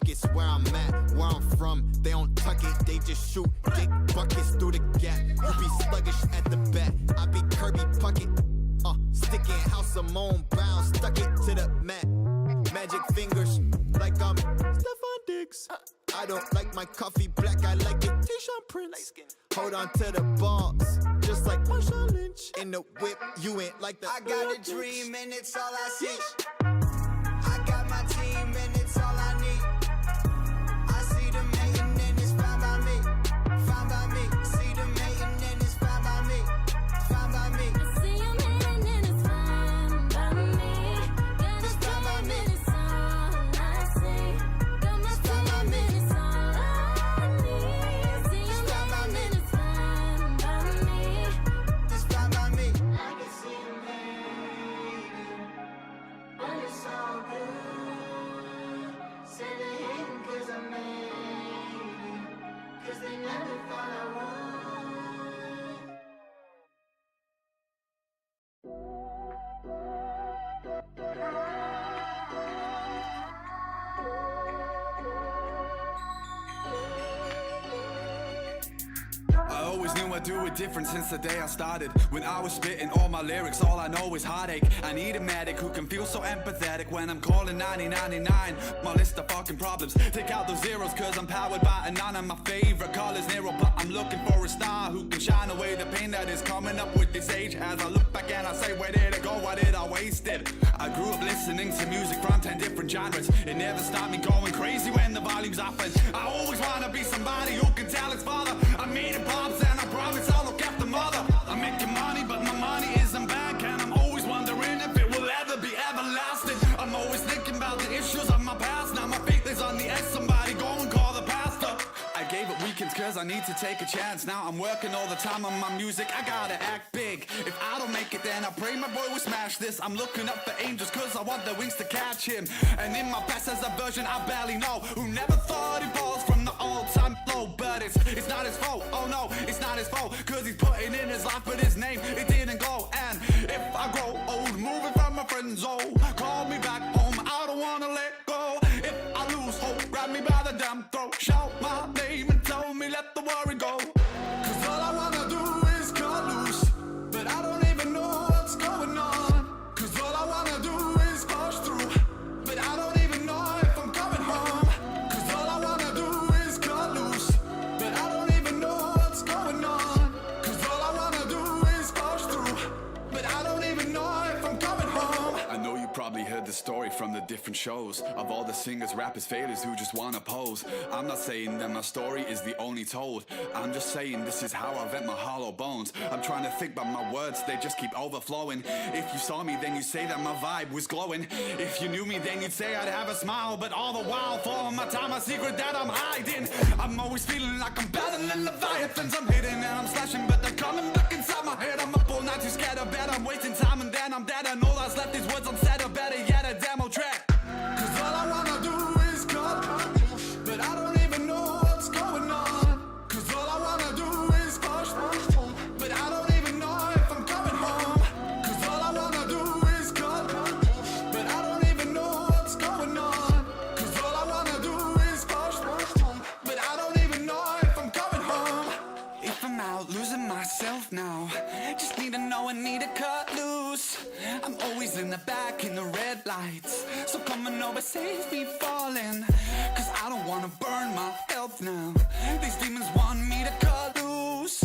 buckets where I'm at, where I'm from. They don't tuck it, they just shoot. Get buckets through the gap. You be sluggish at the bat. I be Kirby Puckett. Sticking House of Moan Brown, stuck it to the mat. Magic fingers, like I'm Stephon Diggs. I don't like my coffee black, I like it Tayshaun Prince. Hold on to the balls, just like Marshawn Lynch. In the whip, you ain't like the I got a dream and it's all I see. I got my team and it's all I need. I see them hating and it's fine by me. Fine by me. See them hating and it's fine by me. Fine by me. I see them hating and it's fine by me. Got a dream and it's all I see. Got my team and it's all I need. See them hating and it's fine by me. It's fine by me. I can see them hating, but it's all good. Say they hating 'cause I made it, 'cause they never thought I would. I always knew I'd do it different since the day I started. When I was spitting all my lyrics, all I know is heartache. I need a medic who can feel so empathetic when I'm calling 9099. My list of fucking problems, take out those zeros 'cause I'm powered by a nine. And my favorite color's Nero, but I'm looking for a star who can shine away the pain that is coming up with this age. As I look back and I say, where did it go, why did I waste it? I grew up listening to music from 10 different genres. It never stopped me going crazy when the volume's up. And I always wanna be somebody who can tell his father, I made it pops and I promise I'll look after mother. I'm making money, but my money isn't back, and I'm always wondering if it will ever be everlasting. I'm always thinking about the issues of my past. Now my faith is on the edge. Somebody go and call the pastor. I gave it weekends 'cause I need to take a chance. Now I'm working all the time on my music. I gotta act big. If I don't make it, then I pray my boy will smash this. I'm looking up for angels 'cause I want the wings to catch him. And in my past there's a version I barely know, who never thought he falls from the all-time low. But it's not his fault. Oh no, it's not his fault, 'cause he's putting in his life, but his name, it didn't go. And if I grow old, moving from my friend zone, call me back home, I don't wanna let go. If I lose hope, grab me by the damn throat, shout my name and tell me let the worry go. 'Cause all I wanna do is cut loose, but I don't even know what's going on. 'Cause all I wanna do is push through, but I don't even know if I'm coming home. 'Cause all I wanna do is cut loose, but I don't even know what's going on. 'Cause all I wanna do is push through, but I don't even know if I'm coming home. I know you probably heard the story from the different shows of all the singers, rappers, failures who just wanna pose. I'm not saying that my story is the only told. I'm just saying this is how I vent my hollow bones. I'm trying to think, but my words, they just keep overflowing. If you saw me, then you'd say that my vibe was glowing. If you knew me, then you'd say I'd have a smile. But all the while, for my time, a secret that I'm hiding. I'm always feeling like I'm battling Leviathans. I'm hitting and I'm slashing, but they're coming back inside my head. I'm up all night too scared of bed. I'm wasting time and then I'm dead. And all that's left is words unsaid, or better yet, a demo track. 'Cause all I wanna do is cut, but I don't even know what's going on. 'Cause all I wanna do is push, but I don't even know if I'm coming home. 'Cause all I wanna do is cut, but I don't even know what's going on. 'Cause all I wanna do is push, but I don't even know if I'm coming home. If I'm out losing myself now, just need to know I need to cut loose. I'm always in the back in the red lights, so coming over save me falling. 'Cause I don't wanna burn my health now. These demons want me to cut loose.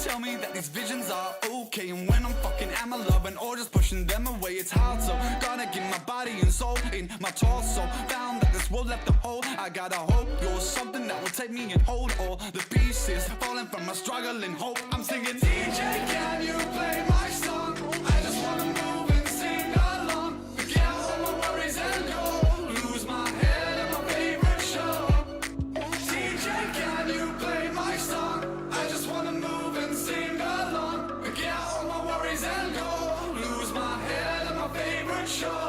Tell me that these visions are okay, and when I'm fucking am I loving or just pushing them away? It's hard, so gotta give my body and soul in my torso. Found that this world left a hole. I gotta hope you're something that will take me and hold all the pieces falling from my struggling hope. I'm singing, DJ, can you play my song? I just wanna move and sing along. Forget all my worries and go lose my head at my favorite show. DJ, can you play my song? I just wanna move and sing along. Forget all my worries and go lose my head at my favorite show.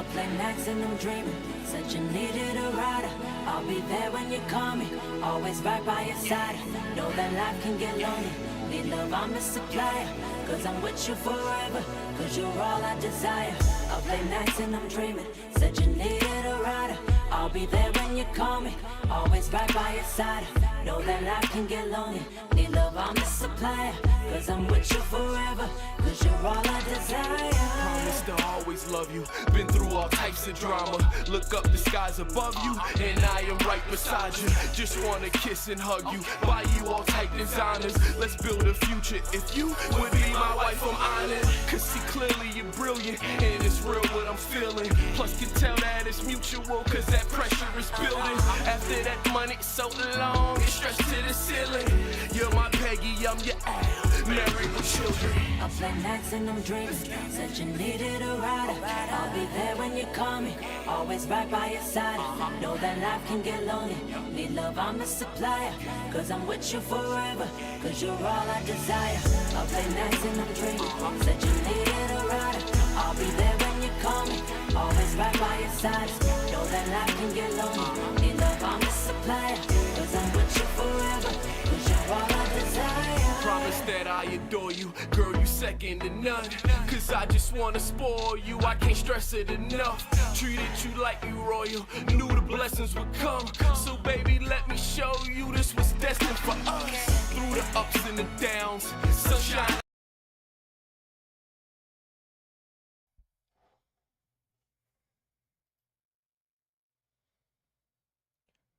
Up late nights and I'm dreaming. Said you needed a rider. I'll be there when you call me. Always right by your side. Know that life can get lonely. Need love, I'm a supplier. Cause I'm with you forever. Cause you're all I desire. Up late nights and I'm dreaming. Said you needed a rider. I'll be there when you call me. Always right by your side. Know that life can get lonely. Need love, I'm the supplier. Cause I'm with you forever. Cause you're all I desire. Promise to always love you. Been through all types of drama. Look up, the skies above you, and I am right beside you. Just wanna kiss and hug you. Buy you all type designers. Let's build a future. If you would be my wife, I'm honored. Cause see, clearly you're brilliant, and it's real what I'm feeling. Plus can tell that it's mutual, cause that pressure is building. After that money so long, it's stretched to the ceiling. You're my Peggy, I'm your Al. Married with children. Up late nights and I'm dreaming. Said you needed a rider. I'll be there when you call me. Always right by your side. Know that life can get lonely. Need love, I'm a supplier. Cause I'm with you forever. Cause you're all I desire. Up late nights and I'm dreaming. Said you needed a rider. I'll be there when you call me. Always right by your side. Know that life can get lonely. Need love, I'm a supplier. Cause I'm with you forever. Cause you're all I desire. Promise that I adore you, girl, you second to none. Cause I just wanna spoil you, I can't stress it enough. Treated you like you royal, knew the blessings would come. So baby, let me show you this was destined for us. Through the ups and the downs, sunshine.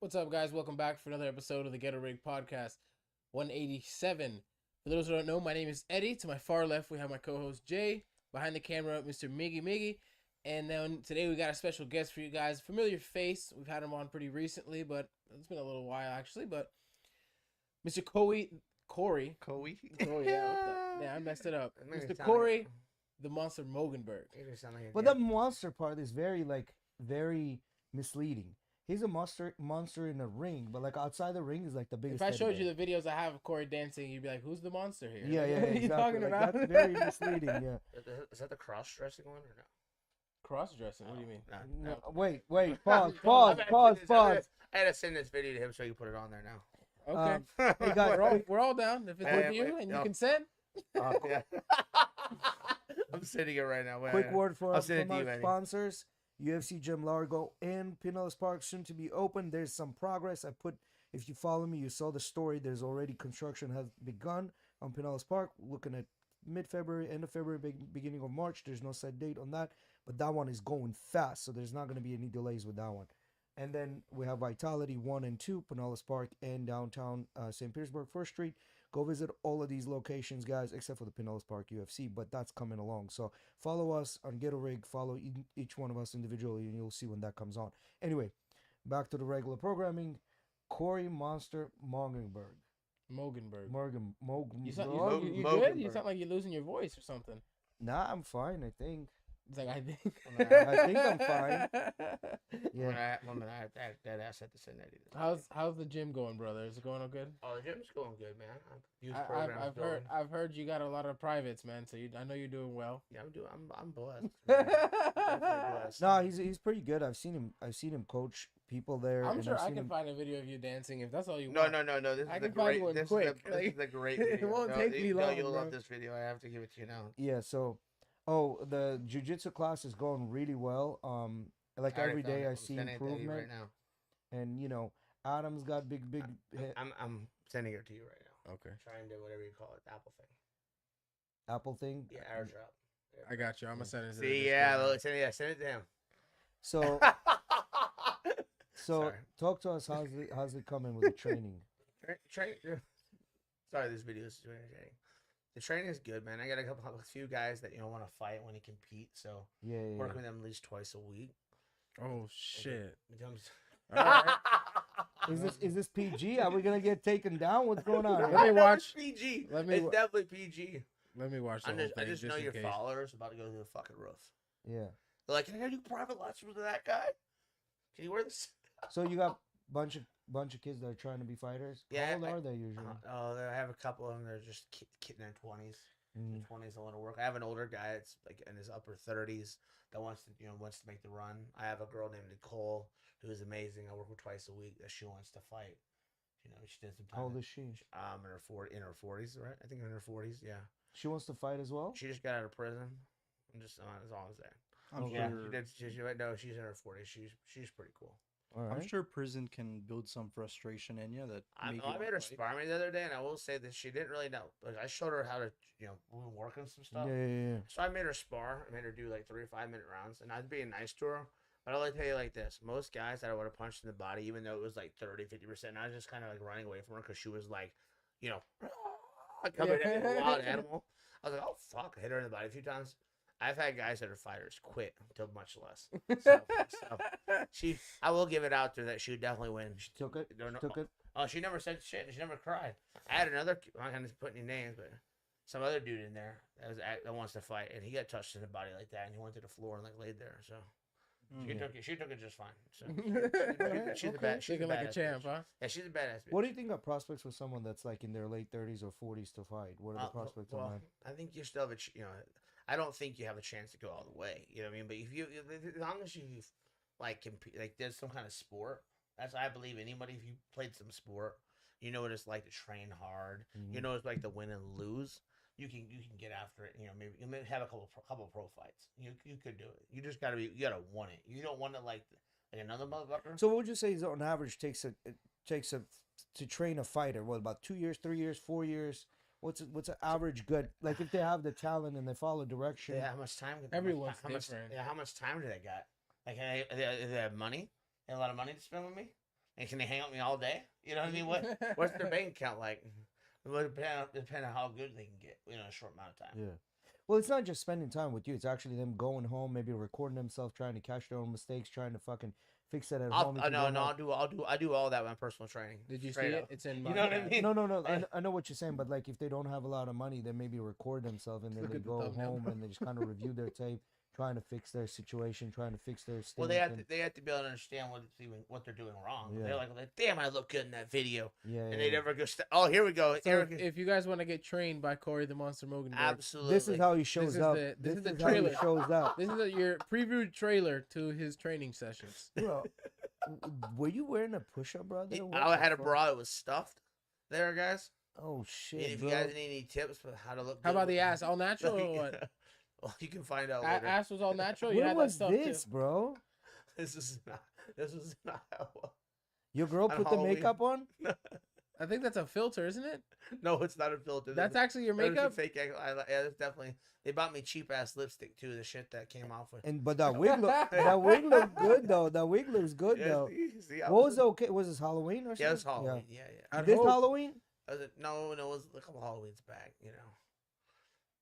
What's up, guys? Welcome back for another episode of the GhettoRig podcast, 187. For those who don't know, my name is Eddie. To my far left, we have my co-host Jay. Behind the camera, Mr. Miggy. And then today we got a special guest for you guys. Familiar face. We've had him on pretty recently, but it's been a little while actually. But Mr. Kory. Kory? Yeah, I messed it up. Mr. Kory, the monster Moegenburg. But the monster part is very misleading. He's a monster in the ring, but like outside the ring is like the biggest. If I showed you the videos I have of Kory dancing, you'd be like, "Who's the monster here?" Yeah, What are you exactly. talking Like, about? that's very misleading. Yeah. Is that the cross-dressing one or no? Cross-dressing? What do you mean? No, wait. Pause. I had to send this video to him so you put it on there now. Okay. Hey guys, We're all down. If it's with you and you consent. Yeah. I'm sending it right now. quick word I'll send it from to you, our Eddie. sponsors. UFC Gym Largo and Pinellas Park soon to be open. There's some progress. If you follow me, you saw the story. There's already construction has begun on Pinellas Park. Looking at mid-February, end of February, beginning of March. There's no set date on that, but that one is going fast, so there's not going to be any delays with that one. And then we have Vitality 1 and 2, Pinellas Park and downtown St. Petersburg, 1st Street. Go visit all of these locations, guys, except for the Pinellas Park UFC, but that's coming along. So follow us on GhettoRig, follow each one of us individually, and you'll see when that comes on. Anyway, back to the regular programming. Kory Monster Moegenburg. Moegenburg. Moegenburg. You good? You sound like you're losing your voice or something. Nah, I'm fine, I think. It's like, I think. I think I'm fine. Yeah. That ass had to send that either. How's the gym going, brother? Is it going all good? Oh, the gym's going good, man. I've heard you got a lot of privates, man. So I know you're doing well. Yeah, I'm blessed. Man. Definitely blessed. No, he's pretty good. I've seen him coach people there. I'm and sure I've I seen can him... find a video of you dancing if that's all you No. want. This I is the can find great. one This quick. is the great It video. won't take me long, You'll bro. love this video. I have to give it to you now. Yeah, so the jiu-jitsu class is going really well. Like every day I see improvement. right now. And Adam's got big I'm sending it to you right now. Okay. Trying to whatever you call it, Apple thing. Apple thing. Yeah, airdrop. I got you. I'm gonna send it. See, send it to him. So Sorry. talk to us. How's it coming with the training? Sorry, this video is too entertaining. The training is good, man. I got a few guys that want to fight when they compete, so Yeah. working with them at least twice a week. Oh shit. All right. Is this PG? Are we gonna get taken down? What's going on? Let me watch. It's PG. Let me It's definitely PG. Let me watch the whole thing. I just know in your case. followers about to go to the fucking roof. Yeah. They're like, can I do private lessons with that guy? Can you wear this? So you got bunch of kids that are trying to be fighters. Yeah, How old are they usually? I have a couple of them. They're just in their 20s. The 20s don't want to work. I have an older guy that's like in his upper 30s that wants to make the run. I have a girl named Nicole who is amazing. I work with twice a week that she wants to fight. She did some time. How old is she? In her 40s, right? I think in her 40s. Yeah. She wants to fight as well. She just got out of prison. That's all I'm saying. I'm Yeah, sure. she's in her 40s. She's pretty cool. All right. I'm sure prison can build some frustration in you. That I make you made wanna her fight. spar me the other day, and I will say that she didn't really know. But I showed her how to, we've been working some stuff. Yeah. So I made her spar. I made her do like 3 or 5 minute rounds, and I was being nice to her. But I'll tell you like this: most guys that I would have punched in the body, even though it was like 30-50%, I was just kind of like running away from her because she was like, coming at me like a wild animal. I was like, oh fuck! I hit her in the body a few times. I've had guys that are fighters quit until much less. So I will give it out to her that she would definitely win. She Took it. Took it. Oh, she never said shit. She never cried. I had another. I'm not gonna put any names, but some other dude in there that wants to fight, and he got touched in the body like that, and he went to the floor and like laid there. So she took it just fine. So she's the bad. She's Shaking like a badass champ, bitch. huh? Yeah, she's a badass bitch. What do you think of prospects for someone that's like in their late 30s or 40s to fight? What are the prospects on that? I think you still have I don't think you have a chance to go all the way. You know what I mean? But as long as you like compete, like there's some kind of sport. I believe anybody, if you played some sport, you know what it's like to train hard. You know what it's like to win and lose. You can get after it. Maybe you may have a couple pro fights. You could do it. You just gotta want it. You don't want it like another motherfucker. So what would you say is on average takes to train a fighter? What, about 2 years, 3 years, 4 years? What's an average good, like if they have the talent and they follow direction? Yeah, how much time? Everyone's how much, different. how much time do they got? Like, do they have money? They have a lot of money to spend with me? And can they hang out with me all day? You know what I mean? What's their bank account like? It will depend on how good they can get, in a short amount of time. Yeah. Well, it's not just spending time with you. It's actually them going home, maybe recording themselves, trying to catch their own mistakes, trying to fucking fix it at home. I do all that with my personal training. Did you see Straight it? up. It's in. You know what I mean? No. I know what you're saying, but like if they don't have a lot of money, they maybe record themselves and then Look they at the go thumbnail. home and they just kind of review their tape, trying to fix their situation, trying to fix their. Well, stance they have to be able to understand what they're doing wrong. Yeah. They're like, damn, I look good in that video, yeah, and they never go. Oh, here we go. So if you guys want to get trained by Kory the Monster Moegenburg, Absolutely. this is how he shows up. this is the how he trailer. shows up. this is your previewed trailer to his training sessions. Bro, were you wearing a push-up, brother? What I the had a fuck? bra that was stuffed. There, guys. Oh And shit, if bro. you guys need any tips for how to look, How good about with- the ass? All natural or what? Well, you can find out later. Ass was all natural. You Where had was that stuff this, too. bro? This is not how. Your girl On put the Halloween. makeup on? I think that's a filter, isn't it? No, it's not a filter. That's actually your There's a makeup. fake. Yeah, that's definitely. They bought me cheap ass lipstick too. The shit that came off with. But that wig looked good though. That wig looks good Yeah, though. see, I What was okay? Was this Halloween or something? Yeah, it was Halloween. Yeah. I'd This hope. Halloween? No, it was a couple Halloweens back.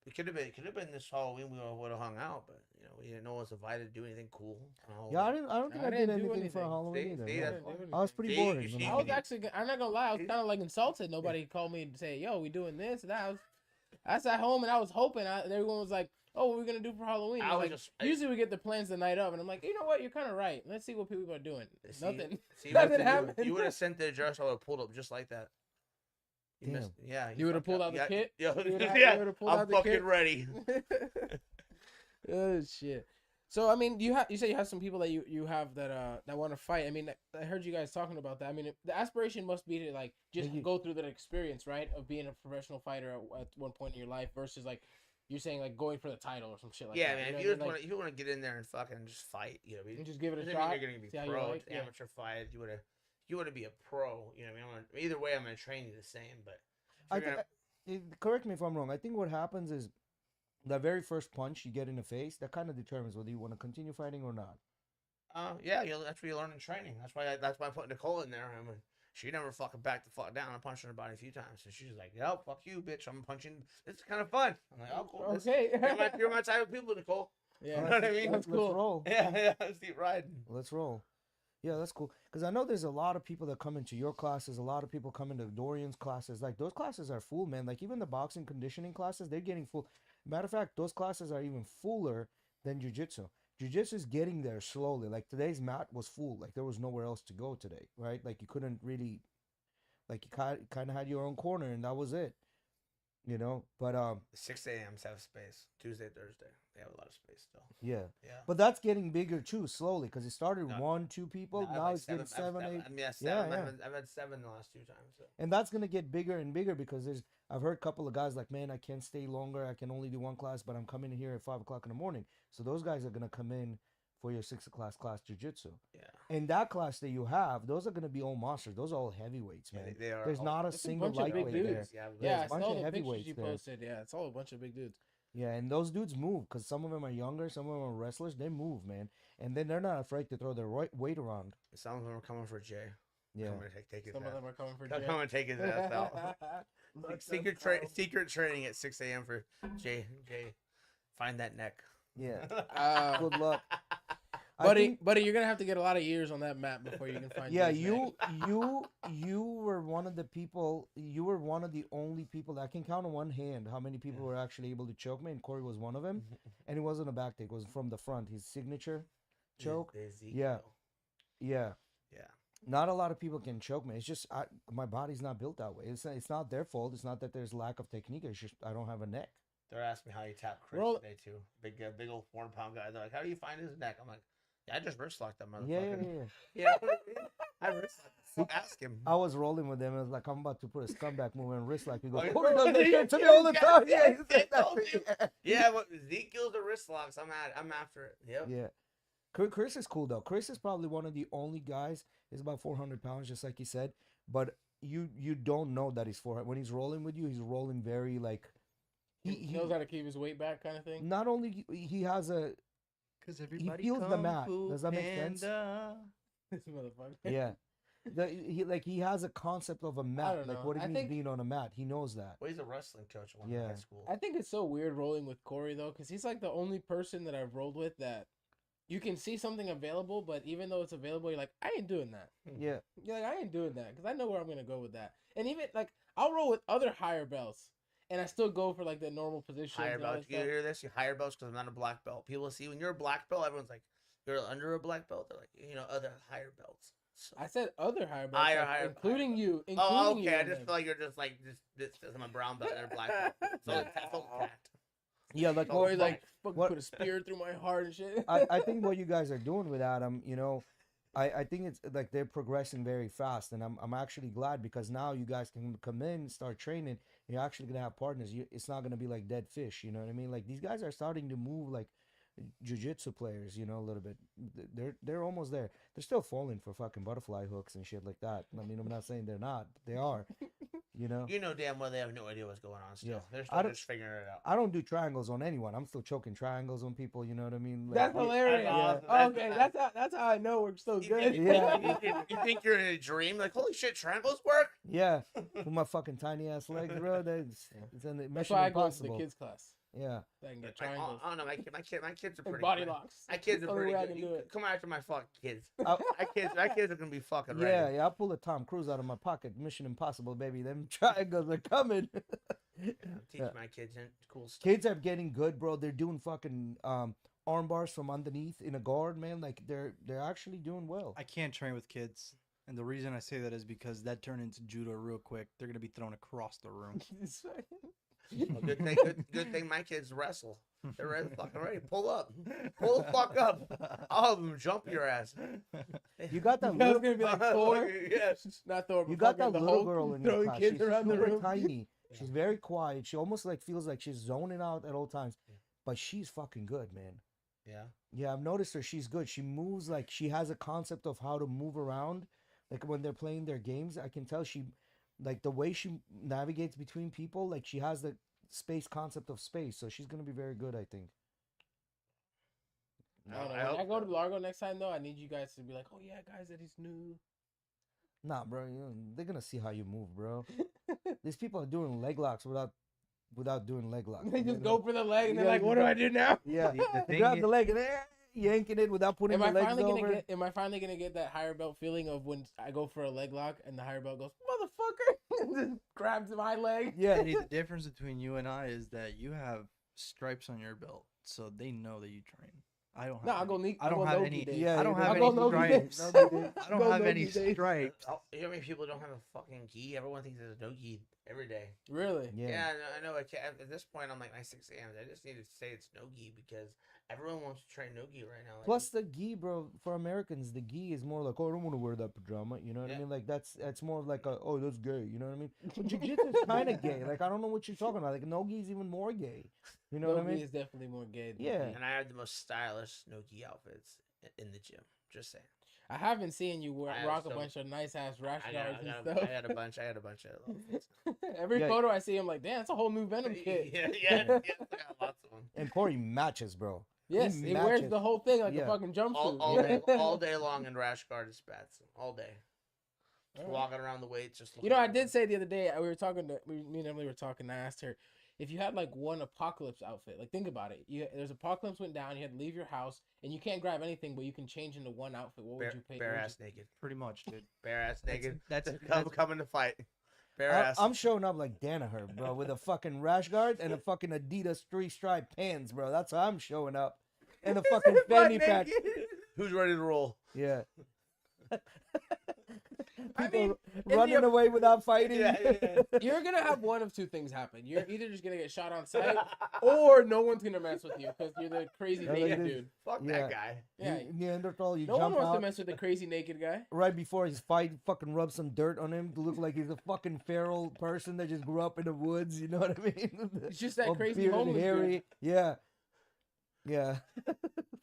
It could have been this Halloween. We would have hung out, but we didn't know I was invited to do anything cool. On Yeah, I Halloween. don't think I I did didn't do anything for anything. Halloween See, either. see, yeah. that's fine. I was pretty See, boring. you when see, I I was was actually. I'm not gonna lie. I was kind of like insulted. Nobody called me to say, "Yo, we doing this." And I sat home and I was hoping. Everyone was like, "Oh, what are we gonna do for Halloween?" I was Like, just- usually we get the plans the night of, and I'm like, you know what? You're kind of right. Let's see what people are doing. See- Nothing. see, Nothing what you- happened. You would have sent the address. I would have pulled up just like that. You Damn. yeah. You would have fucked pulled up. out the Yeah, kit? Yeah, You would've- yeah. you would've pulled I'm out the fucking kit? ready. Oh shit. So I mean, you say you have some people that you have that want to fight. I mean, I heard you guys talking about that. I mean, the aspiration must be to like just go through that experience, right, of being a professional fighter at one point in your life versus like you're saying like going for the title or some shit like Yeah, that. man. know If what I you mean? Like, if you want to get in there and fucking just fight, and just give it a doesn't mean shot. you're gonna be see how you pro. like, It's yeah. amateur fight. You want to be a pro. You know, what I mean, either way, I'm gonna train you the same. But I if you're think, correct me if I'm wrong. I think what happens is that very first punch you get in the face that kind of determines whether you want to continue fighting or not. yeah, that's what you learn in training. That's why I put Nicole in there. I mean, she never fucking backed the fuck down. I punched her in the body a few times, and she's like, "Yo, fuck you, bitch. I'm punching. It's kind of fun." I'm like, "Oh, cool. Okay. You're my type of people, Nicole." Yeah, You know what I mean? That's Let's cool. roll. Yeah, let's keep riding. Let's roll. Yeah, that's cool. Because I know there's a lot of people that come into your classes. A lot of people come into Dorian's classes. Like, those classes are full, man. Like, even the boxing conditioning classes, they're getting full. Matter of fact, those classes are even fuller than jiu-jitsu. Jiu-jitsu is getting there slowly. Like, today's mat was full. Like, there was nowhere else to go today, right? Like, you couldn't really... Like, you kind of had your own corner, and that was it. you know. But 6 a.m.s have space. Tuesday, Thursday, they have a lot of space still. yeah, Yeah. but that's getting bigger too, slowly, because it started No, 1, 2 people. No, I have Now like it's getting 7, 8. I mean, yeah, Yeah, 7. yeah. I've had 7 the last 2 times. So. And that's gonna get bigger and bigger because I've heard a couple of guys like, man, I can't stay longer. I can only do 1 class, but I'm coming here at 5 o'clock in the morning. So those guys are gonna come in for your 6 o'clock class jujitsu. Yeah. And that class that you have, those are gonna be all monsters. Those are all heavyweights, Yeah, man. they are There's all- not a It's a single bunch of big lightweight there. dudes. Yeah, Yeah, a I bunch saw of the pictures heavyweights you there. posted. Yeah, it's all a bunch of big dudes. Yeah, and those dudes move because some of them are younger, some of them are wrestlers. They move, man, and then they're not afraid to throw their weight around. Some of them are coming for Jay. Yeah, Coming to take his Some of ass. them are coming for Come jail. and take his ass out. Secret training at 6 a.m. for Jay. Jay, find that neck. yeah. Good Good luck, I buddy. think- Buddy, you're gonna have to get a lot of years on that map before you can find. Yeah, Jay's neck. you were one of the people. You were one of the only people that I can count on one hand how many people were actually able to choke me, and Kory was one of them. And it wasn't a back take; it was from the front. His signature choke. The Ezekiel. Yeah. Yeah, Yeah. not a lot of people can choke me. It's just my body's not built that way. It's not their fault. It's not that there's lack of technique. It's just I don't have a neck. They're asking me how you tap Chris Roll- today too. Big old 4-pound guy. They're like, how do you find his neck? I'm like, yeah, I just wrist locked that Yeah, yeah, motherfucker. yeah. Yeah. I wrist locked. Ask him. I was rolling with them. I was like, I'm about to put a scumbag move and wrist like he goes. Oh, Kory yeah. does that shit to me Yeah, all the yeah, time. yeah, Yeah, he said I that told to me. Yeah, what Ezekiel's the wrist locks. I'm after it. Yep. Yeah. Chris is cool though. Chris is probably one of the only guys. He's about 400 pounds, just like he said. But you don't know that he's 400. When he's rolling with you, he's rolling very like. He knows how to keep his weight back, kind of thing. Not only he has a Because feels the mat. Does that make sense? This motherfucker. yeah. He has a concept of a mat. don't Like know. what it I means think- being on a mat. He knows that. Well, he's a wrestling coach at one Yeah. high school. I think it's so weird rolling with Kory though, because he's like the only person that I've rolled with that you can see something available, but even though it's available, you're like, I ain't doing that. Yeah. You're like, I ain't doing that because I know where I'm gonna go with that. And even like, I'll roll with other higher belts, and I still go for like the normal positions. Higher and all belt. that You stuff. hear this? You higher belts because I'm not a black belt. People see when you're a black belt, everyone's like, you're under a black belt. They're like, other higher belts. So, I said other higher belts, Higher, like, higher, including higher you. oh, Including okay. you I in just them. feel like you're just like this. I'm a brown belt and a black belt. So that's all tact. Yeah, like Kory's like fucking what- put a spear through my heart and shit. I think what you guys are doing with Adam, I think it's like they're progressing very fast, and I'm actually glad because now you guys can come in, start training. You're actually gonna have partners. It's not gonna be like dead fish. You know what I mean? Like these guys are starting to move like jiu-jitsu players. A little bit. They're almost there. They're still falling for fucking butterfly hooks and shit like that. I mean, I'm not saying they're not. They are. You know Damn well they have no idea what's going on still. Yeah. They're I still don't- just figuring it out. I don't do triangles on anyone. I'm still choking triangles on people. You know what I mean? Like, That's hilarious. That's Oh, awesome. okay, that's how I know we're so You good. think- Yeah. you think you're in a dream? Like, holy shit, triangles work? Yeah, with my fucking tiny ass legs, bro. It's an That's mission why I go to impossible. the kids class. Yeah. So I can get Like, triangles. I don't know. My kids are And pretty body good. locks. My kids are Only pretty way I good. can do it. Come after my fucking kids. I- My kids are gonna be fucking ready. Yeah, I'll pull a Tom Cruise out of my pocket. Mission Impossible, baby. Them triangles are coming. Teach Yeah. my kids cool stuff. Kids are getting good, bro. They're doing fucking arm bars from underneath in a guard, man. Like they're actually doing well. I can't train with kids. And the reason I say that is because that turned into judo real quick. They're going to be thrown across the room. Well, good thing my kids wrestle. They're ready, fucking ready. Pull up. Pull the fuck up. All of them jump your ass. You got that I was little, gonna be like Thor. Yes. Not Thor. you but got that fucking the little Hulk girl in your throwing class. kids She's around the super room. tiny. She's very quiet. She almost like feels like she's zoning out at all times. But she's fucking good, man. Yeah. Yeah, I've noticed her. She's good. She moves like she has a concept of how to move around. Like when they're playing their games, I can tell like the way she navigates between people, like she has the space concept of space. So she's gonna be very good, I think. I don't know. I When I hope go so. to Largo next time, though, I need you guys to be like, "Oh yeah, guys, that he's new." Nah, bro, they're gonna see how you move, bro. These people are doing leg locks without doing leg locks. They you just know? go for the leg, and they're Yeah, like, you "What do go- I do now?" Yeah, The you thing grab is- the leg and yanking it without putting Am I the legs finally over. gonna get? Am I finally gonna get that higher belt feeling of when I go for a leg lock and the higher belt goes, "Motherfucker," and just grabs my leg? Yeah, Eddie, the difference between you and I is that you have stripes on your belt, so they know that you train. I don't have. No, I'll go. any- I don't have any. Days. Yeah, I don't you have I'll any go Nogi stripes. days. No, they didn't. I don't Go have Nogi any days. stripes. You know how many people don't have a fucking gi? Everyone thinks there's no gi. every day. Really? Yeah, I know. At this point, I'm like, my 6 a.m. I just need to say it's no-gi because everyone wants to train no-gi right now. Like, Plus the gi, bro, for Americans, the gi is more like, oh, I don't want to wear that pajama. You know what I Yeah. mean? Like that's more of like a, oh, that's gay. You know what I mean? But jiu-jitsu is kind of gay. Like I don't know what you're talking about. Like no gi is even more gay. You know what I No-gi mean? is definitely more gay. Than Yeah. gi. and I have the most stylish no-gi outfits in the gym. Just saying. I haven't seen you I have rock a some- bunch of nice ass rash I guards and got, stuff. I had a bunch. I had a bunch of outfits. Every Yeah. photo I see, I'm like, damn, it's a whole new Venom kit. yeah, I got lots of them. And Kory matches, bro. Yes, He he wears matches. the whole thing like Yeah. a fucking jumpsuit. All day long in rash guard and spats. All day. Just Alright. walking around the weights. Just You know, I looking did say the other day, we were talking to me and Emily were talking. I asked her if you had like one apocalypse outfit. Like, think about it. There's apocalypse went down. You had to leave your house, and you can't grab anything, but you can change into one outfit. What would you pay? bare what would ass naked. Pretty much, dude. Bare ass naked. That's coming to fight. Bare ass. I'm showing up like Danaher, bro, with a fucking rash guard and a fucking Adidas 3-stripe pants, bro. That's how I'm showing up. And a fucking fanny pack. Who's ready to roll? Yeah. I People mean, running away without fighting. Yeah. You're gonna have one of two things happen. You're either just gonna get shot on sight, or no one's gonna mess with you because you're the crazy Yeah, naked like dude. Fuck Yeah. that guy. Yeah, Neanderthal, you no one jump wants to out mess with the crazy naked guy. right before his fight, fucking rub some dirt on him to look like he's a fucking feral person that just grew up in the woods. You know what I mean? It's just that All crazy bearded, homeless hairy. dude. Yeah. Yeah.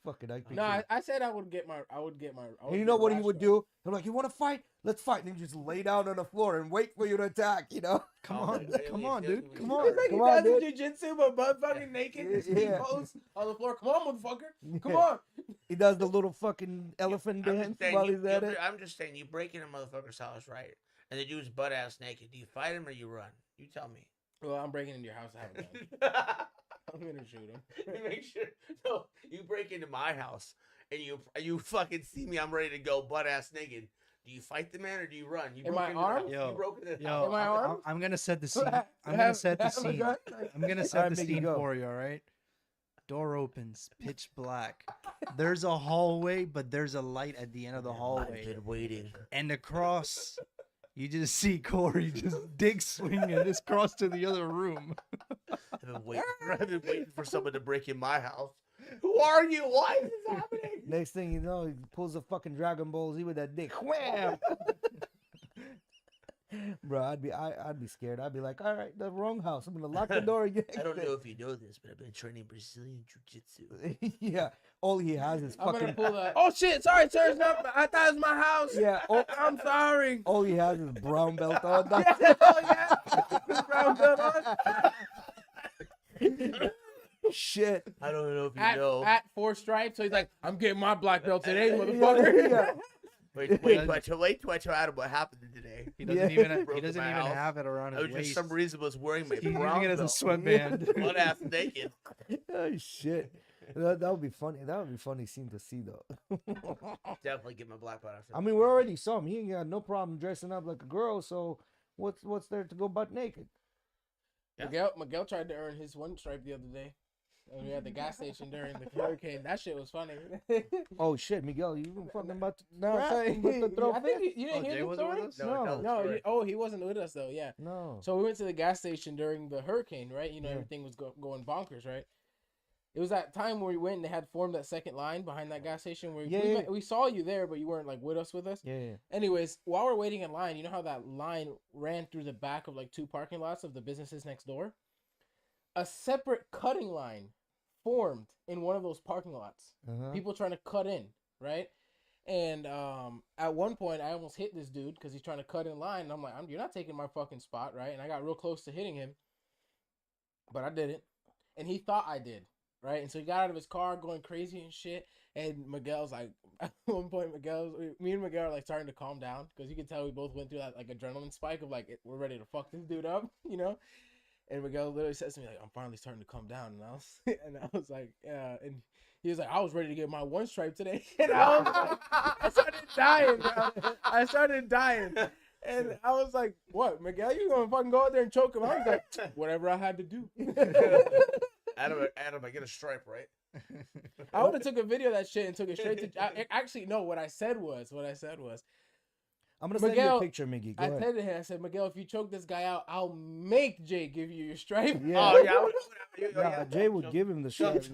Fucking I No, I said I would get my. And you know what he would do? He'd be like, you want to fight? Let's fight. And he'd just lay down on the floor and wait for you to attack, you know? Come Oh, on, like, come at on, least dude. we Come started. on. Like he Come on, does dude. in jujitsu, but butt fucking naked, just Yeah. pose on the floor. Come on, motherfucker. Come Yeah. on. He does the little fucking elephant I'm just dance saying, while he's at it. I'm just saying, you break in a motherfucker's house, right? And the dude's butt ass naked. Do you fight him or you run? You tell me. Well, I'm breaking into your house. I have a gun. I'm gonna shoot him. You make sure. No, you break into my house and you fucking see me. I'm ready to go, butt ass naked. Do you fight the man or do you run? You Am broke I into the armed? house. Yo, You broke into the Yo, house. Am I armed? I'm gonna set the scene. I I'm gonna have- set the I have a scene. gun. I'm gonna set Alright, the Mickey, scene go. for you, all right? Door opens, pitch black. There's a hallway, but there's a light at the end of the I've hallway. been waiting. And across, you just see Kory just dick swinging just cross to the other room. I've been waiting for someone to break in my house. Who are you? Why is this happening? Next thing you know, he pulls a fucking Dragon Ball Z with that dick. Wham! Bro, I'd be scared. I'd be like, all right, the wrong house. I'm gonna lock the door again. I don't know if you know this, but I've been training Brazilian jiu-jitsu. Yeah, all he has is I'm gonna fucking. pull that. Oh shit! Sorry, sir. It's not. I thought it was my house. Yeah, I'm sorry. all he has is brown belt on. Yeah, That's oh, yeah. Brown belt on. it. Shit. I don't know if you At, know. at 4 stripes, so he's like, I'm getting my black belt today, Yeah, motherfucker. yeah. Wait till Adam, what happened today? He doesn't Yeah. even Broke he doesn't my even house. have it around I his was just waist. some reason was wearing my He's using brown it as a belt, sweatband. butt ass naked. Oh shit. That would be funny. That would be funny scene to see though. Definitely get my black belt after. I mean, we already saw him. He ain't got no problem dressing up like a girl. So what's there to go butt naked? Yeah. Miguel tried to earn his 1 stripe the other day. And we had the gas station during the hurricane. That shit was funny. Oh shit, Miguel, you been fucking about to No, rap so with the I throw think fist? you didn't Oh, hear Jay the wasn't story? with us? No, No. tell the No, story. he wasn't with us though. Yeah. No. So we went to the gas station during the hurricane, right? You know, Yeah. everything was going bonkers, right? It was that time where we went and they had formed that second line behind that gas station where Yeah. we saw you there, but you weren't like with us. Yeah. Anyways, while we're waiting in line, you know how that line ran through the back of like 2 parking lots of the businesses next door? A separate cutting line formed in one of those parking lots. Uh-huh. People trying to cut in, right? And at one point, I almost hit this dude because he's trying to cut in line. And I'm like, you're not taking my fucking spot, right? And I got real close to hitting him, but I didn't. And he thought I did, right? And so he got out of his car going crazy and shit. And Miguel's like, at one point, me and Miguel are like starting to calm down because you can tell we both went through that like adrenaline spike of like, we're ready to fuck this dude up, you know? And Miguel literally says to me like, I'm finally starting to calm down. And I was like, yeah. And he was like, I was ready to get my 1 stripe today. And I was like, I started dying, bro. I started dying. And I was like, what, Miguel, you gonna fucking go out there and choke him? I was like, whatever I had to do. Adam, I get a stripe, right? I would have took a video of that shit and took it straight to. Actually, no. What I said was, I'm gonna send you Miguel, a picture, Miggy. Go I ahead. said to him, I said, Miguel, if you choke this guy out, I'll make Jay give you your stripe. Yeah. Oh yeah, Nah, Jay would give him the shot. Jumps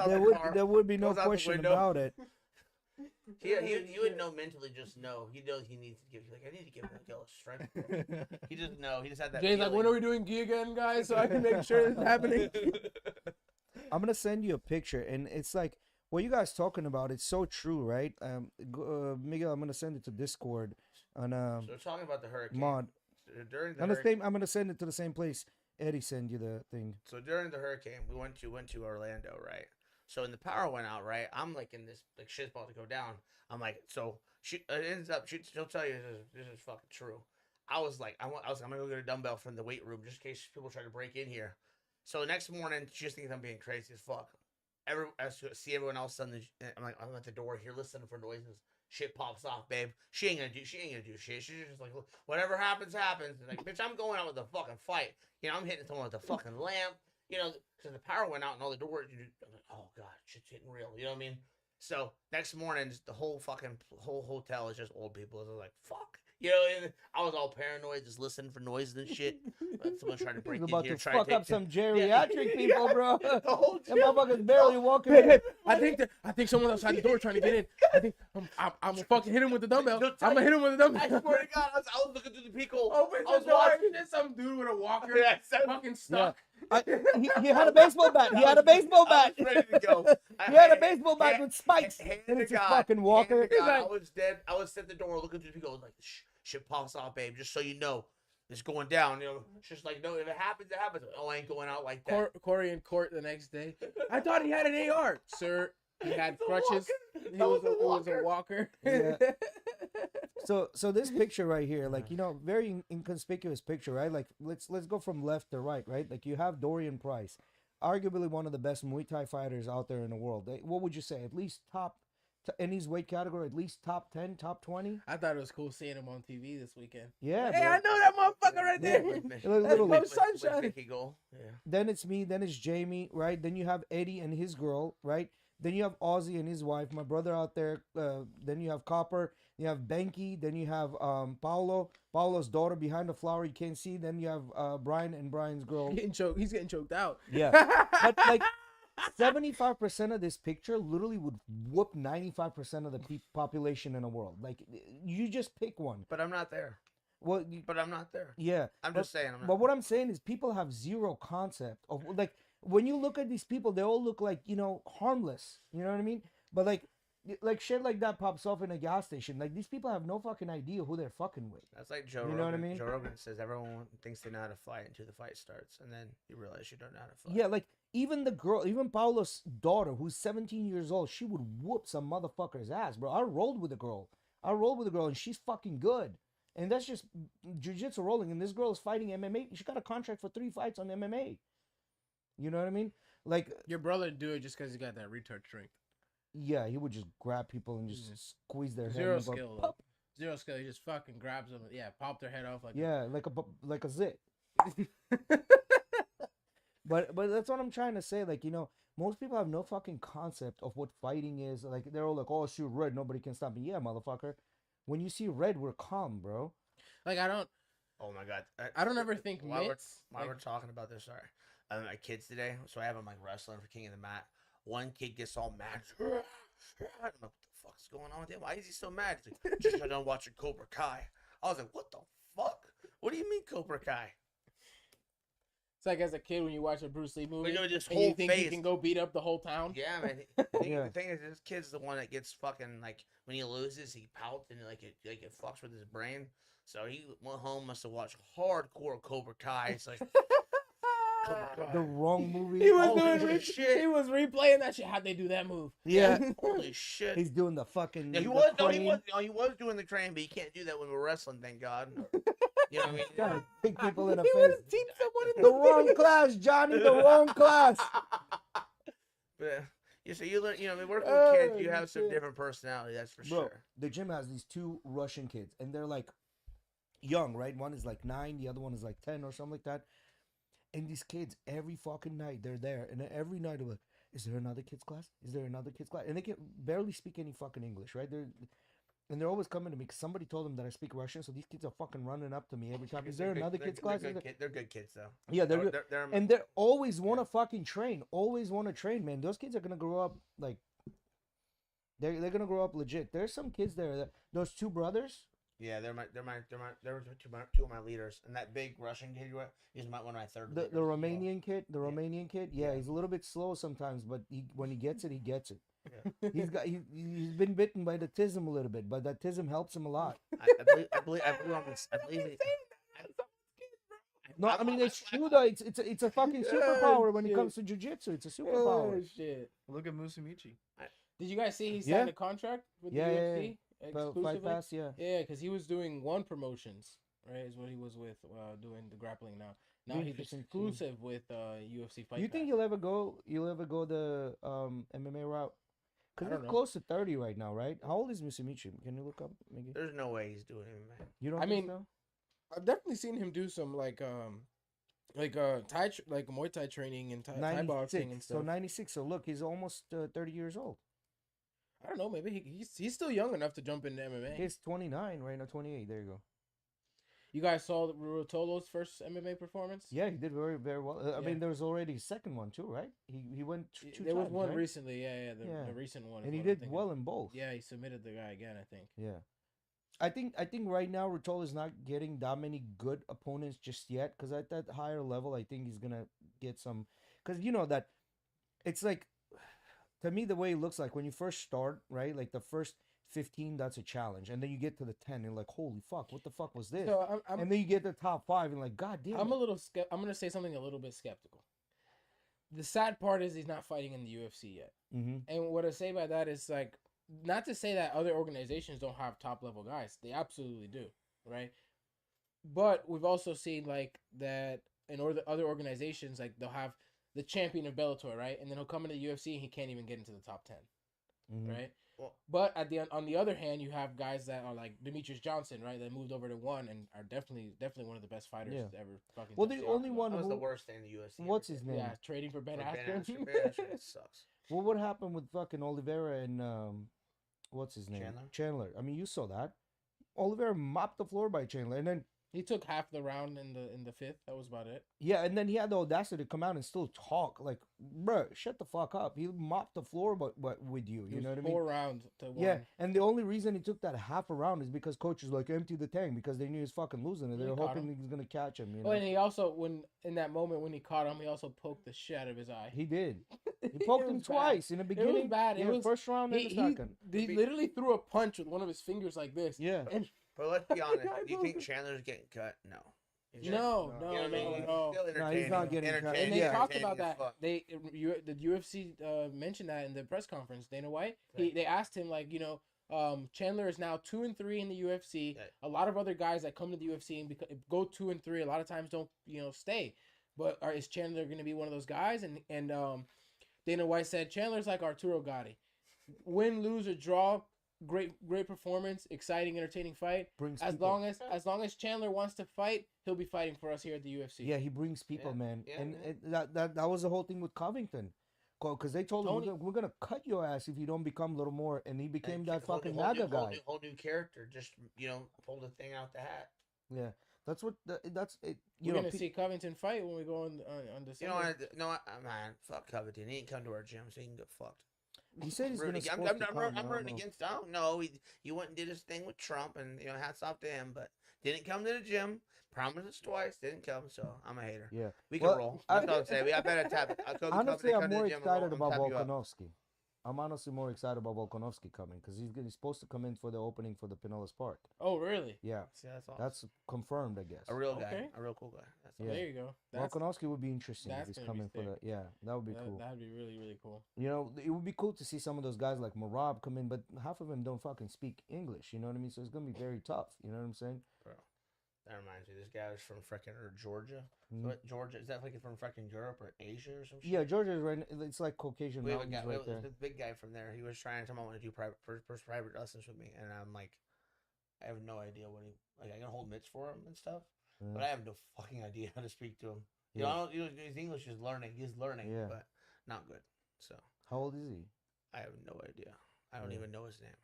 out There the would car, there would be no goes out the question window. about it. He would know mentally. Just know he knows he needs to give. Like I need to give Miguel a strike. He just know. He just had that. Jay's like, feeling. when are we doing gi again, guys? So I can make sure it's happening. I'm gonna send you a picture, and it's like what you guys talking about. It's so true, right? Miguel, I'm gonna send it to Discord on So we're talking about the hurricane. mod. During the On the hurricane, same, I'm gonna send it to the same place. Eddie send you the thing. so during the hurricane, we went to Orlando, right? So when the power went out, right, I'm like in this like shit's about to go down. I'm like, so she it ends up. She'll tell you this is fucking true. I was like, I'm gonna go get a dumbbell from the weight room just in case people try to break in here. So the next morning, she just thinks I'm being crazy as fuck. I see everyone else I'm like, I'm at the door here listening for noises. Shit pops off, babe. She ain't gonna do shit. She's just like, whatever happens, happens. And like, bitch, I'm going out with a fucking fight. You know, I'm hitting someone with a fucking lamp. You know, because the power went out and all the doors. I'm like, oh god, shit's hitting real. You know what I mean? So next morning, the whole hotel is just old people. I was like, fuck. You know, and I was all paranoid, just listening for noises and shit. Someone trying to break He's in about here, to try fuck to take up some geriatric people, bro. The whole That motherfucker's barely walking. Hey, I think someone outside the door trying to get in. I think I'm gonna fucking hit him with the dumbbell. I'm gonna hit him with the I dumbbell. swear to God, I was looking through the peephole. Open I was the door. watching. There's some dude with a walker, Yeah, fucking stuck. He had a baseball bat. He had a baseball bat. I was ready to go. He had a baseball bat with spikes. Hand And to it's a God. fucking walker. Hand to God. Like- I was dead. I was at the door looking through the peephole. Like, shit pops off, babe. Just so you know, it's going down. You know, it's just like, no, if it happens, it happens. Oh, I ain't going out like that. Kory in court the next day. I thought he had an AR, sir. He had It's a crutches. walker. He That was was a a walker. Yeah. So this picture right here, like, you know, very inconspicuous picture, right? Like, let's go from left to right, right? Like, you have Dorian Price, arguably one of the best Muay Thai fighters out there in the world. What would you say? At least top in his weight category, at least top 10, top 20? I thought it was cool seeing him on TV this weekend. Yeah, Hey, bro. I know that motherfucker right Yeah. there. Little That's league. sunshine. Vicky Goal. Yeah. Then it's me. Then it's Jamie, right? Then you have Eddie and his girl, right? Then you have Ozzy and his wife, my brother out there. Then you have Copper. You have Benki. Then you have Paulo's daughter behind the flower you can't see. Then you have Brian and Brian's girl. He's getting choked out. Yeah, but like 75% of this picture literally would whoop 95% of the population in the world. Like, you just pick one. But I'm not there. Well, But I'm not there. yeah. I'm but- just saying. I'm not. But what I'm saying is people have zero concept of, like, when you look at these people, they all look like, you know, harmless. You know what I mean? But like shit like that pops off in a gas station. Like, these people have no fucking idea who they're fucking with. That's like Joe You Rogan. know what I mean? Joe Rogan says everyone thinks they know how to fight until the fight starts, and then you realize you don't know how to fight. Yeah, like, even the girl, even Paulo's daughter, who's 17 years old, she would whoop some motherfucker's ass, bro. I rolled with a girl, and she's fucking good. And that's just jiu-jitsu rolling. And this girl is fighting MMA. She got a contract for 3 fights on MMA. You know what I mean? Like, Your brother do it just because he got that retard strength. yeah, he would just grab people and just squeeze their head. Zero and go, skill. Though. pop. Zero skill. He just fucking grabs them. Yeah, pop their head off like. Yeah, like a zit. But that's what I'm trying to say. Like, you know, most people have no fucking concept of what fighting is. Like, they're all like, oh, shoot, red, nobody can stop me. Yeah, motherfucker. When you see red, we're calm, bro. Like I don't. Oh my god. I don't ever think While mitts. we're talking about this, sorry. My kids today, so I have them like wrestling for King of the Mat. One kid gets all mad. I don't know what the fuck's going on with him. Why is he so mad? He's like, just got done watching Cobra Kai. I was like, what the fuck? What do you mean Cobra Kai? It's like as a kid when you watch a Bruce Lee movie Look at this and you whole think you face. can go beat up the whole town. Yeah, man. Yeah. The thing is, this kid's the one that gets fucking like when he loses, he pouts and like it fucks with his brain. So he went home, must have watched hardcore Cobra Kai. It's like Cobra Kai. The wrong movie. He was Holy doing shit. He was replaying that shit. How'd they do that move? Yeah. Holy shit. He's doing the fucking. Yeah, he the was. No, he crane. was. No, he was doing the crane, but he can't do that when we're wrestling. Thank God. You know what I mean? Gotta kick people in the He would face. have teamed someone in The wrong class, Johnny. The wrong class. But you so you learn. You know, I mean, working Oh, with kids, you have some shit. different personality. That's for Bro, sure. the gym has these 2 Russian kids, and they're like young, right? One is like 9, the other one is like 10 or something like that. And these kids, every fucking night, they're there, and then every night they're like, "Is there another kids class? Is there another kids class?" And they can barely speak any fucking English, right? And they're always coming to me because somebody told them that I speak Russian, so these kids are fucking running up to me every time. Is there another kids class? They're good kids though. Yeah, they're good. They're And they always want to fucking train. Always want to train, man. Those kids are gonna grow up like they're gonna grow up legit. There's some kids there. Those two brothers. yeah, they're two of my leaders. And that big Russian kid, he's one of my third. The leaders as well. Romanian kid. The Romanian kid. Yeah, he's a little bit slow sometimes, but when he gets it, he gets it. Yeah. He's been bitten by the tism a little bit, but that tism helps him a lot. I believe on this. I believe it. No, I mean it's true though. It's a fucking superpower when it comes to jiu-jitsu. It's a superpower. Oh shit! Look at Musamichi. Did you guys see he Yeah. signed a contract with Yeah, the yeah, UFC But exclusively? Fight Pass, yeah. Yeah, because he was doing One Promotions, right? Is what he was with doing the grappling now. Now he's Interesting too. exclusive with UFC Fight. You think Pass. you'll ever go the MMA route? I Because don't he's know. close to 30 right now, right? How old is Musamichi? Can you look up, maybe? There's no way he's doing it, man. You don't I think mean, so? I've definitely seen him do some like Muay Thai training and Thai boxing and 96. stuff. So 96. So look, he's almost 30 years old. I don't know. Maybe he's still young enough to jump into MMA. He's 29 right now, 28. There you go. You guys saw Rotolo's first MMA performance? Yeah, he did very, very well. I Yeah. mean, there was already a second one too, right? He went two There was times, one right? recently. Yeah, the Yeah. recent one. is And he what I'm did thinking. well in both. Yeah, he submitted the guy again, I think. Yeah. I think right now Rotolo is not getting that many good opponents just yet, because at that higher level I think he's gonna get some, because you know that it's like, to me, the way it looks like when you first start, right, like the first 15, that's a challenge, and then you get to the 10 and like, holy fuck, what the fuck was this? So And then you get the top 5 and like, god damn I'm it. a little I'm gonna say something a little bit skeptical. The sad part is he's not fighting in the UFC yet, Mm-hmm. and what I say by that is like, not to say that other organizations don't have top level guys. They absolutely do, right? But we've also seen like that in other organizations, like they'll have the champion of Bellator, right? And then he'll come into the UFC and he can't even get into the top 10, Mm-hmm. right? Well- But on the other hand, you have guys that are like Demetrius Johnson, right? That moved over to one and are definitely one of the best fighters Yeah. to ever fucking. Well, touch the the only octagon. one That was the who, worst thing the UFC. what's ever his did. name? Yeah, trading for Ben For Ben Askren. Askren. Ben Askren, it sucks. Well, what happened with fucking Oliveira and what's his name? Chandler? I mean, you saw that. Oliveira mopped the floor by Chandler, and then He took half the round in the fifth. That was about it. yeah, and then he had the audacity to come out and still talk like, bruh, shut the fuck up. He mopped the floor, but with you, It you was know what I mean? 4 rounds to 1. Yeah, and the only reason he took that half a round is because coaches like empty the tank because they knew he was fucking losing and they He were caught hoping him. he was gonna catch him. You know, Oh, and he also in that moment when he caught him, he also poked the shit out of his eye. he did. He It poked was him bad. twice in the It was beginning. bad. It Yeah, was first round and the second. He literally threw a punch with one of his fingers like this. Yeah. And But let's be honest. I Do you think believe- Chandler's getting cut? No. no, You know what I mean? He's no. still No, he's entertaining. not getting cut. And entertaining, they Yeah. talked entertaining about as that. fuck. The UFC mentioned that in the press conference. Dana White, Right. they asked him like, Chandler is now 2-3 in the UFC. Yeah. A lot of other guys that come to the UFC and go 2-3, a lot of times don't stay. But is Chandler going to be one of those guys? And Dana White said Chandler's like Arturo Gatti, win, lose or draw, great performance, exciting, entertaining fight. Brings As people. long as Chandler wants to fight, he'll be fighting for us here at the UFC. Yeah, he brings people, Yeah, man. yeah, And yeah. that was the whole thing with Covington. Because they told him, Tony- we're gonna cut your ass if you don't become a little more. And he became And that whole fucking new- whole MAGA new- whole guy. new- Whole new character. Just pulled the thing out the hat. Yeah, that's what, that's it. We're You know, gonna see Covington fight when we go on December. You know what? No, man. Fuck Covington. He ain't come to our gym, so he can get fucked. he said he's Rooting gonna. ag- supposed to come, I I'm don't rooting know. against. Oh no, he went and did his thing with Trump, and hats off to him. But didn't come to the gym. Promised us twice, didn't come. So I'm a hater. Yeah. We can Well, roll. I- That's all I'm saying. We got better tap. Honestly, I'm more excited about Volkanovski. I'm honestly more excited about Volkanovski coming because he's supposed to come in for the opening for the Pinellas Park. Oh, really? Yeah, See, that's all. that's confirmed, I guess. a real guy. Okay. A real cool guy. That's Yeah. There you go. That's, Volkanovski would be interesting if that's he's gonna be coming for the. sick. Yeah, that would be cool. That'd be really, really cool. You know, it would be cool to see some of those guys like Marab come in, but half of them don't fucking speak English. You know what I mean? So it's gonna be very tough. You know what I'm saying? Bro, that reminds me. This guy was from freaking Georgia. Mhm. So what, Georgia is that like from freaking Europe or Asia or some shit? Yeah, Georgia is right. It's like Caucasian We have a mountains guy, right there. this big guy from there. He was trying to tell me I want to do first private lessons with me, and I'm like, I have no idea what he like. I can hold mitts for him and stuff, but I have no fucking idea how to speak to him. You know, Yeah. I don't, his English is learning. He's learning, Yeah. but not good. So How old is he? I have no idea. I don't Yeah. even know his name.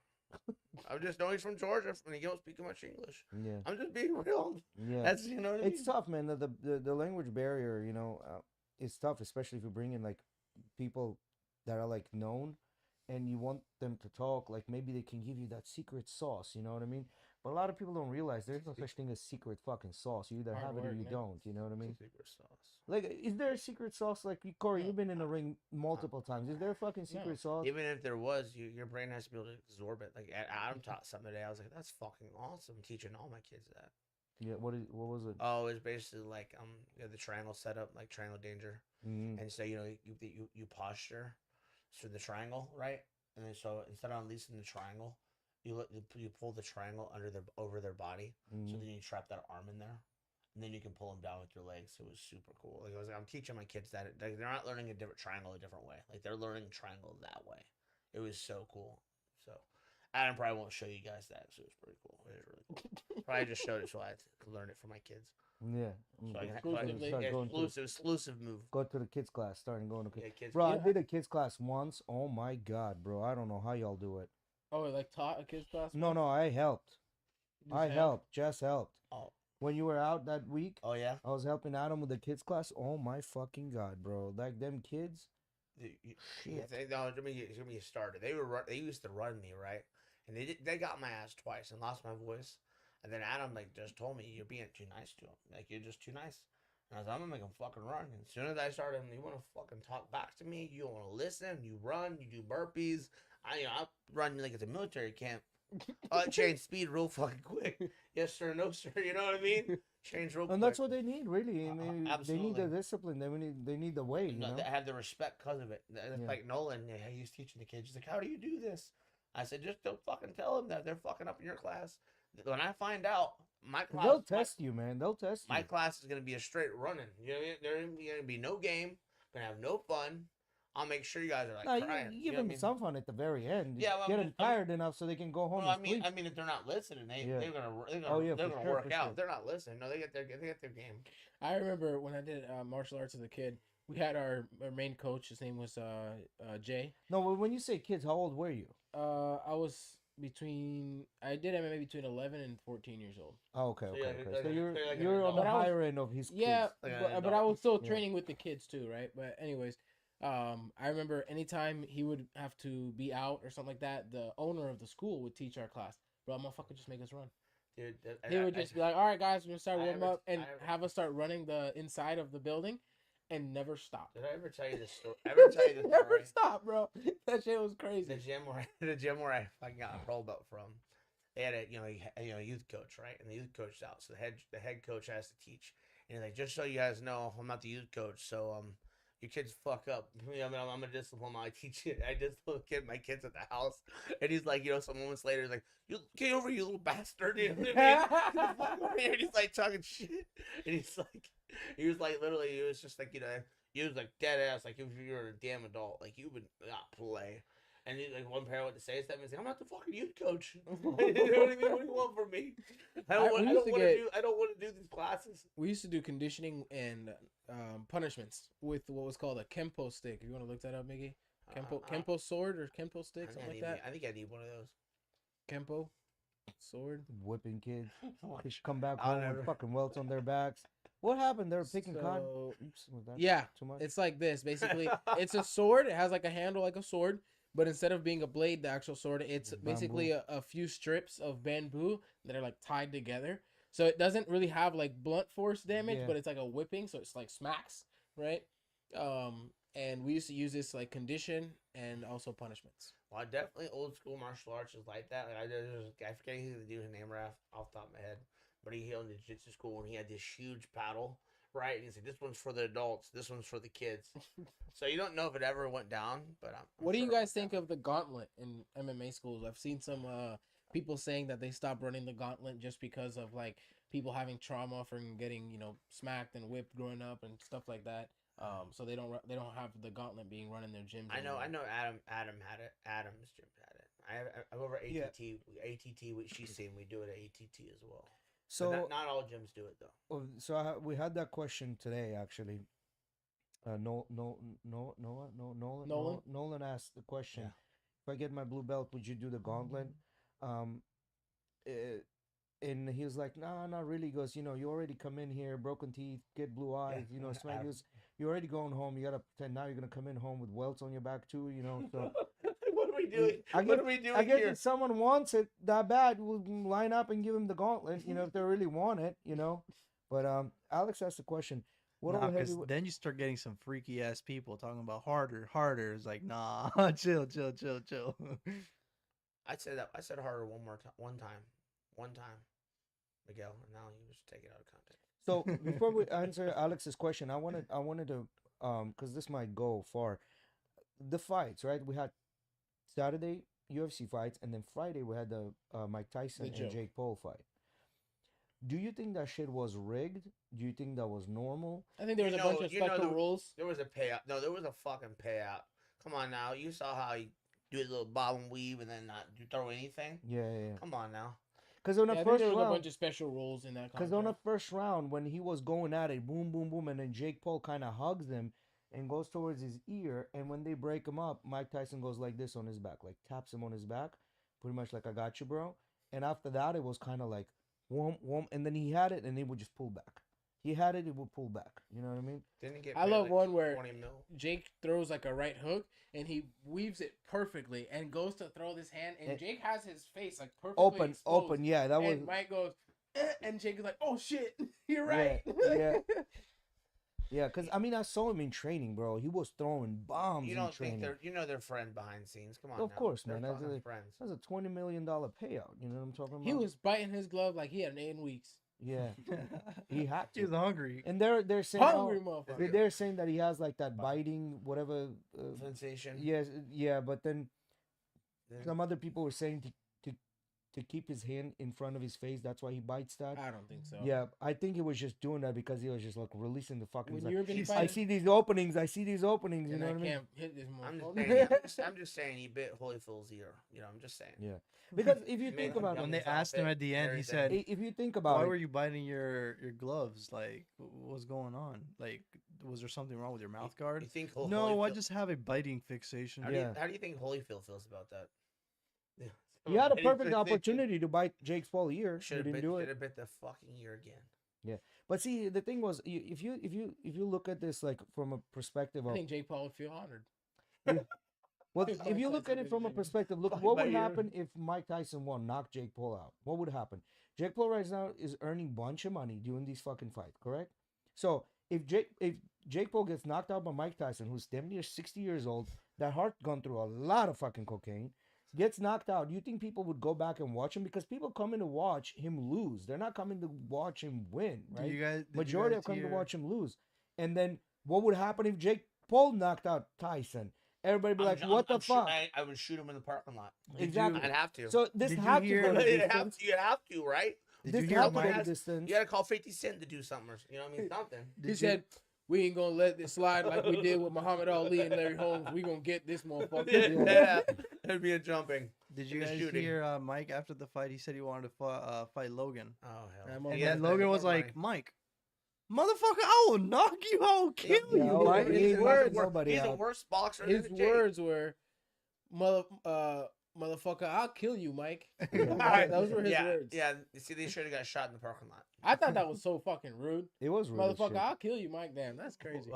I'm just know he's from Georgia and he don't speak much English. Yeah. I'm just being real. Yeah. That's you know what I It's mean? tough, man. The language barrier, it's tough, especially if you bring in like people that are like known, and you want them to talk. Like maybe they can give you that secret sauce. You know what I mean? But a lot of people don't realize there's no such thing as secret fucking sauce. You either Hard have it or work, you man. don't. You know what I mean? Secret sauce. Like, is there a secret sauce? Like, Corey, No. you've been in the ring multiple times. Is there a fucking No. secret sauce? Even if there was, your brain has to be able to absorb it. Like Adam taught something today. I was like, that's fucking awesome. Teaching all my kids that. Yeah. What was it? Oh, it's basically like you have the triangle setup, like triangle danger, Mhm. and so you posture through the triangle, right? And then so instead of unleashing the triangle, you pull the triangle over their body, so Mhm. then you trap that arm in there, and then you can pull them down with your legs. It was super cool. Like I'm teaching my kids that like, they're not learning a different triangle a different way. Like they're learning triangle that way. It was so cool. So Adam probably won't show you guys that, so it was pretty cool. It was really cool. Probably just showed it so I could learn it for my kids. Yeah. So I can Exclusively. Start going to, exclusive move. go to the kids class. Starting going to kids. Yeah, kids. Bro, I Yeah. did a kids class once. Oh my god, bro! I don't know how y'all do it. Oh, like taught a kids class? No, no, I helped. Just I help? helped. Just helped. Oh. When you were out that week, Oh yeah. I was helping Adam with the kids class. Oh my fucking god, bro! Like them kids. Yeah, let me started. They used to run me right, and they got my ass twice and lost my voice. And then Adam like just told me you're being too nice to him. Like you're just too nice. And I was like, I'm gonna make him fucking run. And as soon as I started, you want to fucking talk back to me? You don't want to listen? You run? You do burpees? I run like it's a military camp. Change speed real fucking quick. Yes sir, no sir. You know what I mean? Change real quick. And that's what they need, really. I mean, they need the absolutely. discipline. They need the way. You No, know. they have the respect because of it. It's Yeah. like Nolan, yeah, he was teaching the kids. He's like, how do you do this? I said, just don't fucking tell them that they're fucking up in your class. When I find out, my class, They'll test you, man. They'll test you. my class is gonna be a straight running. You know, what I mean? There's gonna be no game. Gonna have no fun. I'll make sure you guys are like No, crying. you know give what I them mean? some fun at the very end. Yeah, well, get I them mean- tired enough so they can go home Well, and sleep. I mean, if they're not listening, Yeah. they're gonna Oh, yeah, they're for gonna sure, work for out. sure. If they're not listening, no, they get their game. I remember when I did martial arts as a kid, we had our main coach. His name was Jay. No, but when you say kids, how old were you? I was I did MMA between 11 and 14 years old. Oh, okay, So okay, you're okay. like- So you're like an you're on the adult. But I was- higher end of his Yeah, kids. Like an but I was still Yeah. training with the kids too, right? But anyways, I remember anytime he would have to be out or something like that, the owner of the school would teach our class. Bro, motherfucker just make us run. Dude, He would just be like, "All right, guys, we're gonna start I warming ever- up," and I ever- have us start running the inside of the building, and never stop. Did I ever tell you this story? I ever tell you this Never story? stop, bro. That shit was The crazy. gym where I fucking got a pro belt from, they had a youth coach, right? And the youth coach's out, so the head coach has to teach. And he's like, just so you guys know, I'm not the youth coach, so your kids fuck up. I mean, I'm gonna discipline them. I teach it. I discipline my kids at the house. And he's like, some moments later, he's like, you get over, you little bastard. You know what I mean? Get the fuck over here. And he's like talking shit. And he was like, literally, it was just like, he was like dead ass, like if you were a damn adult, like you would not play. And like one parent went to say something, he's like, I'm not the fucking youth coach. You know what I mean? What do you want from me? I don't want to do these classes. We used to do conditioning and punishments with what was called a Kempo stick. If you want to look that up, Miggy. Kempo sword or Kempo stick, something like that. I think I need one of those. Kempo sword. Whipping kids. They should come back I'll home never- with fucking welts on their backs. What happened? They were picking cotton. So- Oops, was that Yeah, too much? it's like this. Basically, it's a sword. It has like a handle like a sword, but instead of being a blade, the actual sword, it's basically a few strips of bamboo that are like tied together. So it doesn't really have like blunt force damage, Yeah. but it's like a whipping, so it's like smacks, right? And we used to use this like condition and also punishments. Well, definitely old school martial arts is like that. Like I forget who the dude's name right off the top of my head, but he owned the jiu-jitsu school and he had this huge paddle, right? And he said, "This one's for the adults. This one's for the kids." So you don't know if it ever went down, but I'm What do sure you it guys went think of the gauntlet in MMA schools? I've seen some people saying that they stopped running the gauntlet just because of like people having trauma from getting smacked and whipped growing up and stuff like that. So they don't have the gauntlet being run in their gyms. down. I anymore. know. Adam had it. Adam's gym had it. I'm over Yeah. ATT, which she's seen. We do it at ATT as well. So But not all gyms do it though. we had that question today actually. Nolan asked the question. Yeah. If I get my blue belt, would you do the gauntlet? eh, and he was like, nah, not really. He goes, you already come in here, broken teeth, get blue eyes, smack. He goes, you're already going home. You gotta pretend now you're gonna come in home with welts on your back too, So What are we doing? I What are we doing I guess here? if someone wants it that bad, we'll line up and give him the gauntlet, if they really want it, But Alex asked the question, what Nah, all because heavyweight? then you start getting some freaky ass people talking about harder, harder. It's like, nah, chill, chill, chill, chill. I said that. I said harder one time, Miguel, and now you just take it out of context. So before we answer Alex's question, I wanted to because this might go far. The fights, right? We had Saturday UFC fights, and then Friday we had the Mike Tyson and Jake Paul fight. Do you think that shit was rigged? Do you think that was normal? I think there was a bunch of special rules. There was a payout. No, there was a fucking payout. Come on now. You saw how he do his little bob and weave and then not do throw anything? Yeah. Come on now. Because on the I think first there was a round, bunch of special rules in that. because on the first round when he was going at it, boom, boom, boom, and then Jake Paul kind of hugs him and goes towards his ear, and when they break him up, Mike Tyson goes like this on his back, like taps him on his back, pretty much like I got you, bro. And after that, it was kind of like whoom, whoom, and then he had it, and he would just pull back. He had it, he would pull back. You know what I mean? Didn't he get I paid love like one where 20 mil? Jake throws like a right hook and he weaves it perfectly and goes to throw this hand and Jake has his face like perfectly exposed. Open, yeah, that was. And Mike goes, and Jake is like, "Oh shit, you're right." Yeah. Yeah, because I mean, I saw him in training, bro. He was throwing bombs. You in don't training. think they're friends behind scenes? Come on, Of now. course, They're man. fucking friends. That's a $20 million payout. You know what I'm talking about? He was biting his glove like he had 8 weeks. Yeah, he had He was to. hungry. And they're saying Hungry motherfucker. they're saying that he has like that biting whatever. Sensation. Yes, yeah, but then Yeah. some other people were saying to keep his hand in front of his face. That's why he bites that. I don't think so. Yeah, I think he was just doing that because he was just like releasing the fucking. When he's you're like, gonna I fight, see these openings. I see these openings. You and know I what I mean? can't hit this I'm motherfucker. I'm just saying he bit Holyfield's ear. I'm just saying. Yeah, because if you Made think him about dumb When it, they asked him at the end, he said, if you think about "Why it, were you biting your gloves? Like, what's going on? Like, was there something wrong with your mouth guard?" You think No, I Holyfield- just have a biting fixation. How do you think Holyfield feels about that? Yeah. you had a Biting perfect fixation. opportunity to bite Jake's Paul ear. You didn't do Should it. have bit the fucking ear again. But see, the thing was, if you look at this like from a perspective I of think Jake Paul would feel honored. well, If if Mike you look Tyson at it did from a Jake- perspective, look Fuck what my would ear. happen if Mike Tyson won, knocked Jake Paul out. What would happen? Jake Paul right now is earning bunch of money doing these fucking fights, correct? So if Jake Paul gets knocked out by Mike Tyson, who's 70 or 60 years old, that heart gone through a lot of fucking cocaine, gets knocked out, you think people would go back and watch him? Because people come in to watch him lose. They're not coming to watch him win, Do right? you guys? did you Majority guys have come to hear- watch him lose. And then what would happen if Jake Paul knocked out Tyson? Everybody be like, "What the fuck?" I would shoot him in the parking lot. Exactly. I'd have to. So this Did you had to hear- go the you distance. have to, right? Did This you hear had to go Mike? the distance. You gotta call 50 Cent to do something. You know what I mean? Something. He Did you- said, "We ain't gonna let this slide like we did with Muhammad Ali and Larry Holmes. We gonna get this motherfucker." Yeah, there'd be a jumping. Did you in the guys shooting. hear Mike after the fight? He said he wanted to fight Logan, Oh hell. Yeah, and Yeah, then Logan was like, "Mike, motherfucker, I will knock you. I will kill Yeah, you." all right. Mike." He He's ain't the knocking worst- nobody he's the out. worst boxer. His in the game. words were, "Motherfucker, I'll kill you, Mike." Alright, Those were his yeah, words. Yeah, see, they should have got shot in the parking lot. I thought that was so fucking rude. It was really Motherfucker, shit. I'll kill you, Mike. Damn, that's crazy.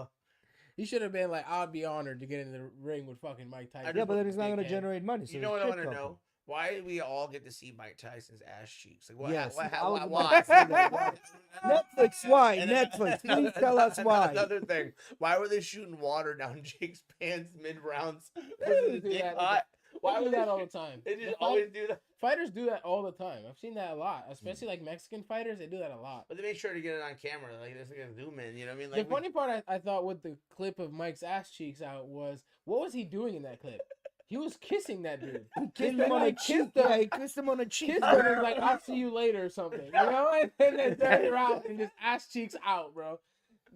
He should have been like, "I'd be honored to get in the ring with fucking Mike Tyson." Yeah, but then it's not going to Dickhead. generate money. So You know it's what I shit want to talking. know? Why do we all get to see Mike Tyson's ass cheeks? Like, what? Yes, What? I was Why? about Why? to say that. Netflix, why? And then- Netflix, please tell us why. Another thing, why were they shooting water down Jake's pants mid rounds? They Was do his dick that. hot? Why do were they that all the shoot- time? They The just fight- always do that. Fighters do that all the time. I've seen that a lot, especially like Mexican fighters. They do that a lot. But they make sure to get it on camera. Like, this is gonna zoom in. You know what I mean? The Like, funny part I thought with the clip of Mike's ass cheeks out was, what was he doing in that clip? He was kissing that dude. Kissed And him on a like, cheek. kissed him. Yeah, he kissed him on a cheek. Kissed him and like, "I'll see you later" or something. You know? And then turned around and just ass cheeks out, bro.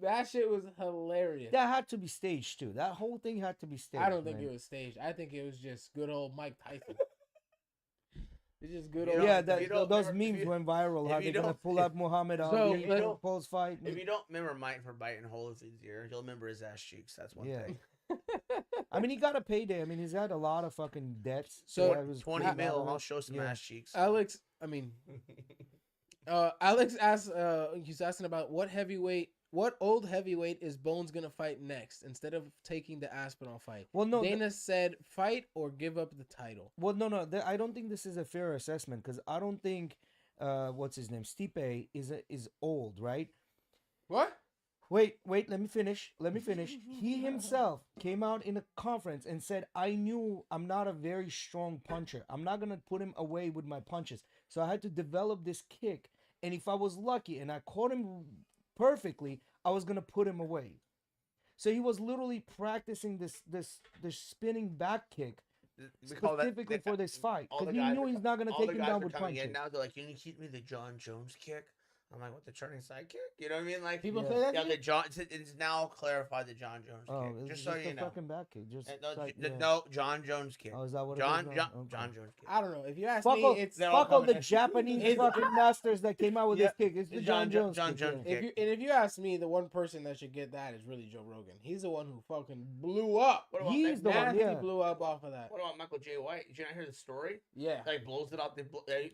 That shit was hilarious. That had to be staged too. That whole thing had to be staged. I don't think man. it was staged. I think it was just good old Mike Tyson. It's just good You old. don't- Yeah, if that you don't those remember- if memes you- went viral. if How you they're gonna don't- pull out Muhammad So, Ali let's- in Paul's fight. if you don't remember Mike for biting Holyfield's ear, you'll remember his ass cheeks. That's one Yeah. thing. I mean, he got a payday. I mean, he's had a lot of fucking debts. So, that was 20 pretty mil. bad. I'll show some Yeah. ass cheeks. Alex, I mean, Alex asked. He's asking about what old heavyweight is Bones gonna fight next instead of taking the Aspinall fight. Well, no, Dana said fight or give up the title. Well, no. I don't think this is a fair assessment because I don't think, what's his name, Stipe is old, right? What? Wait. Let me finish. He himself came out in a conference and said, "I knew I'm not a very strong puncher. I'm not gonna put him away with my punches. So I had to develop this kick. And if I was lucky and I caught him perfectly, I was gonna put him away." So he was literally practicing this spinning back kick specifically for this fight all because the he guys knew are he's not gonna all take the him guys down are with coming punches. in now. They're like, "Can you keep me the John Jones kick?" I'm like, "What, the turning side kick?" You know what I mean? Like, People Yeah. say that. yeah, to the you? John. It's now clarified the John Jones Oh, kick. it's Just just so you a know. fucking back kick. Just No, like, j- yeah. no, John Jones kick. Oh, is that what John, it is? John, now? Okay. John Jones kick. I don't know. If you ask Fuck me, all, it's they're all fuck all the coming. Japanese It's- fucking masters that came out with Yeah, this kick. It's the John Jones kick. Jones yeah. kick. if you ask me, the one person that should get that is really Joe Rogan. He's the one who fucking blew up. What about He's the one, Nasty yeah. blew up off of that. What about Michael J. White? Did you not hear the story? Yeah. Like, blows it out.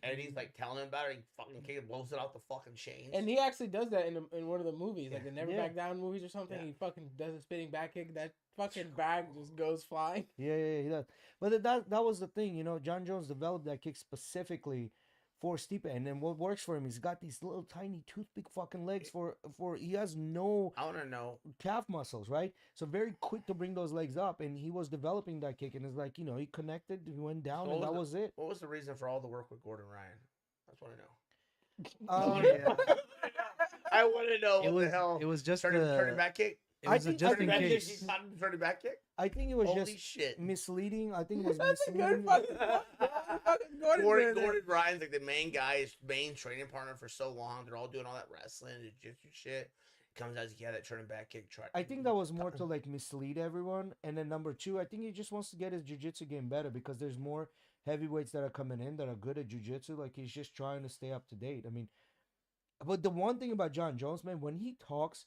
Eddie's like telling him about it. He fucking kick it, blows it out the fucking chains. And he actually does that in one of the movies, like the Never Yeah. Back Down movies or something. Yeah. He fucking does a spinning back kick. That fucking bag just goes flying. Yeah, he does. But that was the thing, John Jones developed that kick specifically for Stipe, and then what works for him, he's got these little tiny toothpick fucking legs for he has no I want to know. calf muscles, right? So very quick to bring those legs up, and he was developing that kick, and it's like, he connected, he went down, So and what that was was it. What was the reason for all the work with Gordon Ryan? That's what I know. Yeah. I want to know It what was the hell. it was just turning back kick. It I was think- just I in think Turning back kick. case. He's not turning back kick. I think it was Holy just shit. misleading. I think it was That's a good misleading. fucking Gordon Ryan's like the main guy, his main training partner for so long. They're all doing all that wrestling, jiu-jitsu shit. Comes out, that turning back kick. I think that was more to like mislead everyone. And then number two, I think he just wants to get his jiu-jitsu game better because there's more heavyweights that are coming in that are good at jiu-jitsu. Like, he's just trying to stay up to date. I mean, but the one thing about John Jones, man, when he talks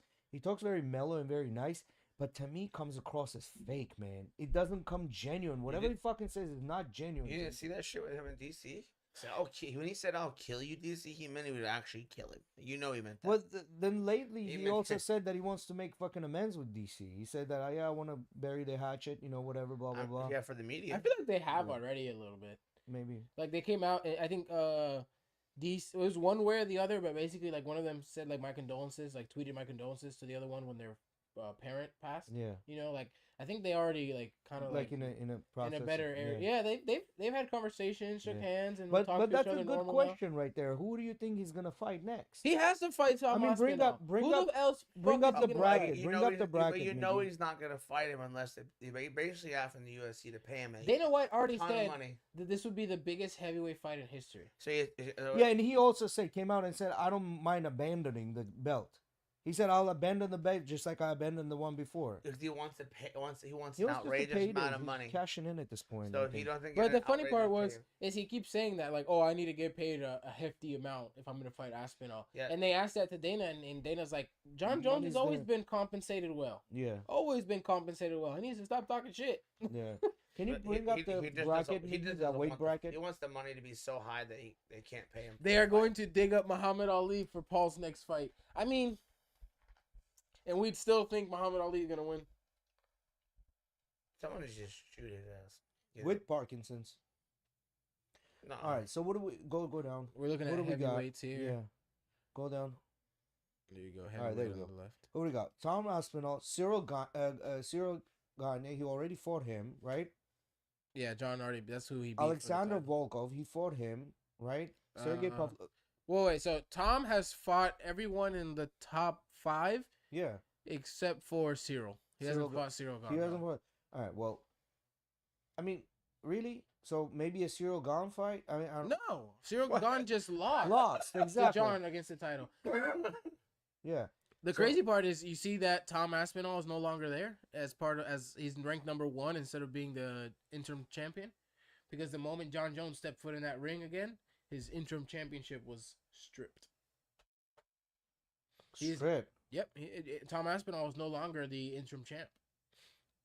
very mellow and very nice. But to me, comes across as fake, man. It doesn't come genuine. Whatever he fucking says is not genuine. You to didn't me. see that shit with him in DC? So, when he said "I'll kill you," DC, he meant he would actually kill him. You know he meant that. Well, then lately He he meant- also said that he wants to make fucking amends with DC. He said that, I want to bury the hatchet, whatever, blah blah blah. Yeah, for the media. I feel like they have already a little bit. Maybe. Like they came out, and I think these it was one way or the other, but basically like one of them said like my condolences, like tweeted my condolences to the other one when their parent passed. Yeah. Like I think they already like kind of Like in a process. in a better area. Yeah. Yeah, they've had conversations, shook Yeah. hands, and But talked to that's each other a good normal now. question right there. Who do you think he's gonna fight next? He has to fight Tom I mean, bring Aspinall. up- bring Who up- else bring fucking up the can bracket. fight? You Bring know up he's- the bracket, But you know maybe. he's not gonna fight him unless they basically asking the UFC to pay him a Dana White already ton of said money. that this would be the biggest heavyweight fight in history. So Yeah, and he also came out and said, I don't mind abandoning the belt. He said, I'll abandon the belt just like I abandoned the one before. Because he wants to pay. He wants He an wants just to outrageous pay amount it. of He's money. cashing in at this point. So I if you think. don't think. But it's the an funny part outrageous was pay- is he keeps saying that like, oh, I need to get paid a hefty amount if I'm gonna fight Aspinall. Yeah. And they asked that to Dana, and Dana's like, John Jones has Money's always there. been compensated well. Yeah, Always been compensated well. He needs to stop talking shit. yeah. Can you But bring up the just bracket? doesn't- maybe, just that doesn't weight want bracket? He wants the money to be so high that they can't pay him. They are going to dig up Muhammad Ali for Paul's next fight. I mean, and we'd still think Muhammad Ali is gonna win. Someone is just shoot his ass. You know? With Parkinson's. No. All right, so what do we go down? We're looking What at do we got? heavyweights here. Yeah, go down. There you go. All right, there you Heavyweight go. on the left. Who do we got? Tom Aspinall, Cyril Gane. He already fought him, right? Yeah, John already. That's who he beat. Alexander for the title. Volkov. He fought him, right? Sergey Uh, Pavlov. Whoa, wait. So Tom has fought everyone in the top 5 Yeah, except for Cyril. He Cyril hasn't fought Cyril. he Gane, hasn't no. fought. All right, well, I mean, really? So maybe a Cyril Gane fight? I mean, I don't, No, Cyril Gane just lost. lost To exactly. John against the title. Yeah, The So- crazy part is you see that Tom Aspinall is no longer there as he's ranked number 1 instead of being the interim champion, because the moment John Jones stepped foot in that ring again, his interim championship was stripped. He's- stripped. Yep, Tom Aspinall is no longer the interim champ.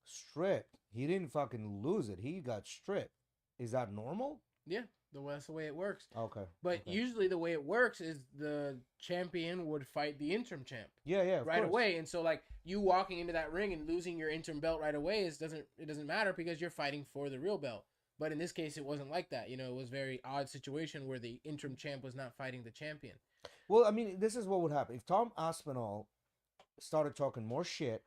Stripped. He didn't fucking lose it. He got stripped. Is that normal? Yeah, that's the way it works. Okay. But okay. usually the way it works is the champion would fight the interim champ Yeah, of right course. away, and so like you walking into that ring and losing your interim belt right away doesn't matter because you're fighting for the real belt. But in this case, it wasn't like that. You know, it was a very odd situation where the interim champ was not fighting the champion. Well, I mean, this is what would happen if Tom Aspinall started talking more shit,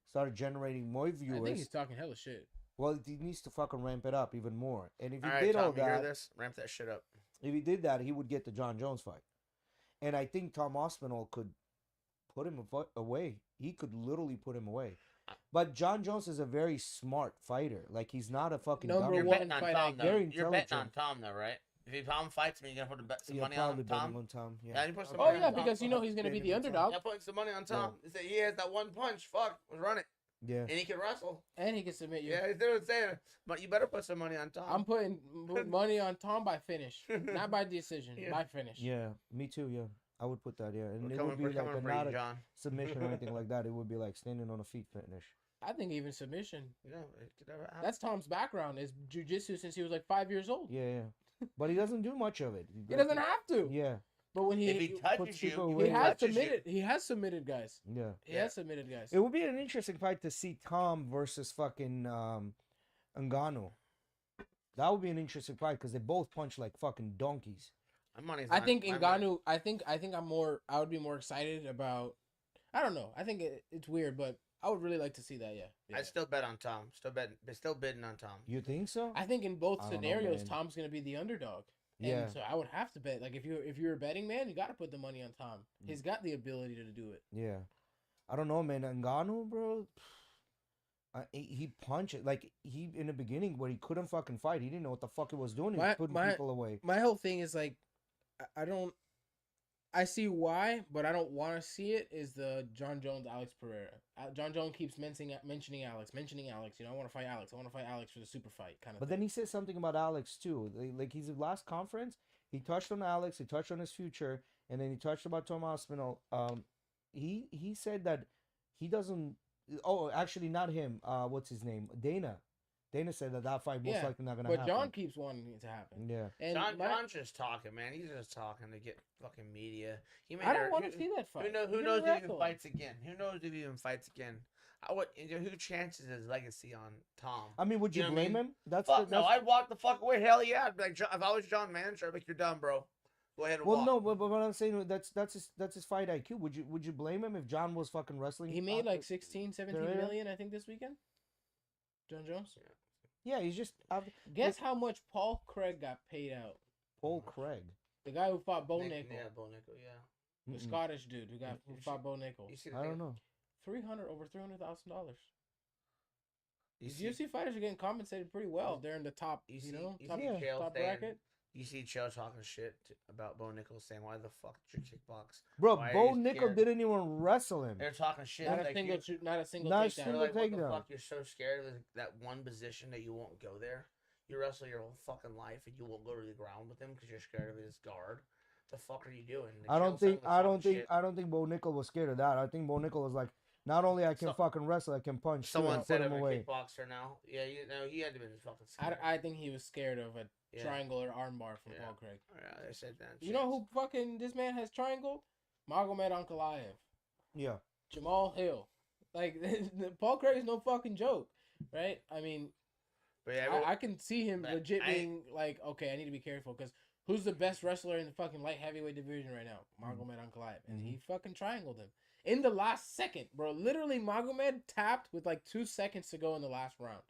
started generating more I think viewers. he's talking hella shit. Well, he needs to fucking ramp it up even more. And if he All right, did Tom, all you hear that, this? Ramp that shit up. if he did that, he would get the John Jones fight. And I think Tom Aspinall could put him away. He could literally put him away. But John Jones is a very smart fighter. Like, he's not a fucking Number dummy. You're one betting on fight Tom, I- though. very You're betting on intelligent. Tom, though, right? If Tom fights me, you're going to put some Yeah, money on probably Tom? betting on Tom. Yeah, Yeah. you put some Oh money yeah, on Tom. because you know he's gonna be the underdog, Yeah, put some money on Tom. He said he has that one punch. Fuck, run it. Yeah. And he can wrestle. and he can submit you. Yeah, he's doing what I'm saying. But you better put some money on Tom. I'm putting money on Tom by finish, not by decision, Yeah. by finish. Yeah, me too. Yeah, I would put that. Yeah, and We're it coming, would be we're like coming for not you, a John. submission or anything like that. It would be like standing on a feet finish. I think even submission. Yeah, it could never happen. That's Tom's background is jujitsu since he was like 5 years old. Yeah, but he doesn't do much of it. He doesn't have to. Yeah, But when if he he touches you, people if away. he he has touches you- submitted, he has submitted guys. yeah. He Yeah. has submitted guys. It would be an interesting fight to see Tom versus fucking Ngannou. That would be an interesting fight because they both punch like fucking donkeys. My money's I on- think my money- Ngannou. I think I would be more excited about. I don't know. I think it's weird, but I would really like to see that. Yeah. I'd still bet on Tom. Still bidding on Tom. You think so? I think in both I don't know, scenarios, man. Tom's gonna be the underdog. Yeah. And so I would have to bet. Like if you're a betting man, you got to put the money on Tom. He's got the ability to do it. Yeah. I don't know, man. Ngannou, bro. He punched it like he in the beginning where he couldn't fucking fight. He didn't know what the fuck he was doing. He was putting people away. My whole thing is like, I see why, but I don't want to see it. Is the John Jones Alex Pereira? John Jones keeps mentioning Alex. You know, I want to fight Alex. I want to fight Alex for the super fight kind of. But then he said something about Alex too. Like his last conference, he touched on Alex, he touched on his future, and then he touched about Tom Aspinall. He said that he doesn't. Oh, actually, not him. What's his name? Dana. Dana said that fight most likely not gonna but happen. John keeps wanting it to happen. Yeah. And John's just talking, man. He's just talking to get fucking media. I don't want to see that fight. Who He's knows gonna if he even wrestle. fights again? Who knows if he even fights again? Who chances his legacy on Tom? I mean, would you, You know what I blame mean? him? That's Fuck the, no, that's, I'd walk the fuck away. Hell yeah. I'd be like, if I was John Manager, I'd be like, you're done, bro. Go ahead and Well, walk. no, but what I'm saying that's his fight IQ. Would you blame him if John was fucking wrestling? He made like 16, 17 Pereira? million, I think, this weekend. John Jones. Yeah, he's just Guess how much Paul Craig got paid out? Paul Craig. The guy who fought Bo Nick- Nickel, Yeah, Bo Nickel, yeah. the Mm-mm. Scottish dude who fought Bo Nickel. You see the I thing? don't know. Over $300,000. You These see, UFC fighters are getting compensated pretty well. They're in the top, you you see- know, you top, see Yeah. Chael top saying- bracket. You see Chael talking shit about Bo Nickel, saying, why the fuck did you kickbox? Bro, Why are Bo you Nickel scared? didn't even wrestle him. They're talking shit. Not a like single, you- not a single Not a takedown. They're single like, what the takedown. fuck? You're so scared of that one position that you won't go there. You wrestle your whole fucking life and you won't go to the ground with him because you're scared of his guard. The fuck are you doing? Like, I don't Chael's saying think the I don't fucking think shit. I don't think Bo Nickel was scared of that. I think Bo Nickel was like, not only I can So- fucking wrestle, I can punch. too, Someone and said put I'm him a away. kickboxer now. Yeah, he had to be fucking scared. I think he was scared of a Yeah. triangle or armbar from Yeah. Paul Craig. Yeah, they said that. You know who fucking this man has triangle? Magomed Ankalaev, Yeah. Jamal Hill. Like Paul Craig is no fucking joke, right? I mean, But yeah, I can see him but legit I- being like, okay, I need to be careful because who's the best wrestler in the fucking light heavyweight division right now? Magomed Ankalaev, and he fucking triangled him in the last second, bro. Literally, Magomed tapped with like 2 seconds to go in the last round.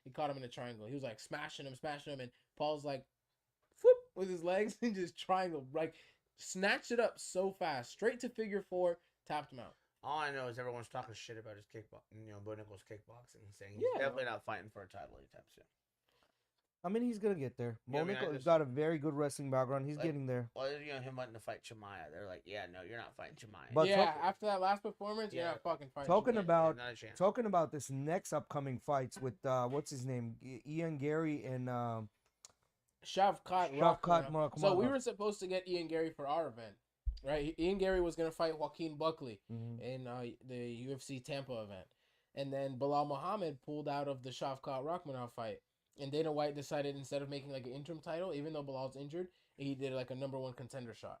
He caught him in a triangle. He was like smashing him, and Paul's like, whoop, with his legs and just triangle, like snatched it up so fast, straight to figure 4, tapped him out. all I know is everyone's talking shit about his kickboxing. Bo Nickel's kickboxing, and saying he's Yeah. definitely not fighting for a title anytime soon. I mean, he's gonna get there. Yeah, I Bo mean, I Nickel has just- got a very good wrestling background. He's Like- getting there. Well, him wanting to fight Chimaev, they're like, yeah, no, you're not fighting Chimaev. But yeah, talk- after that last performance, you're Yeah. not fucking fighting. Talking shit. about not a chance. talking about this next upcoming fights with what's his name, Ian Gary and Shavkat Shavkat Rakhmonov. So we Rakhmonov. were supposed to get Ian Gary for our event, right? Ian Gary was gonna fight Joaquin Buckley in the UFC Tampa event, And then Bilal Muhammad pulled out of the Shavkat Rachmanov fight. And Dana White decided instead of making like an interim title, even though Bilal's injured, he did like a number one contender shot.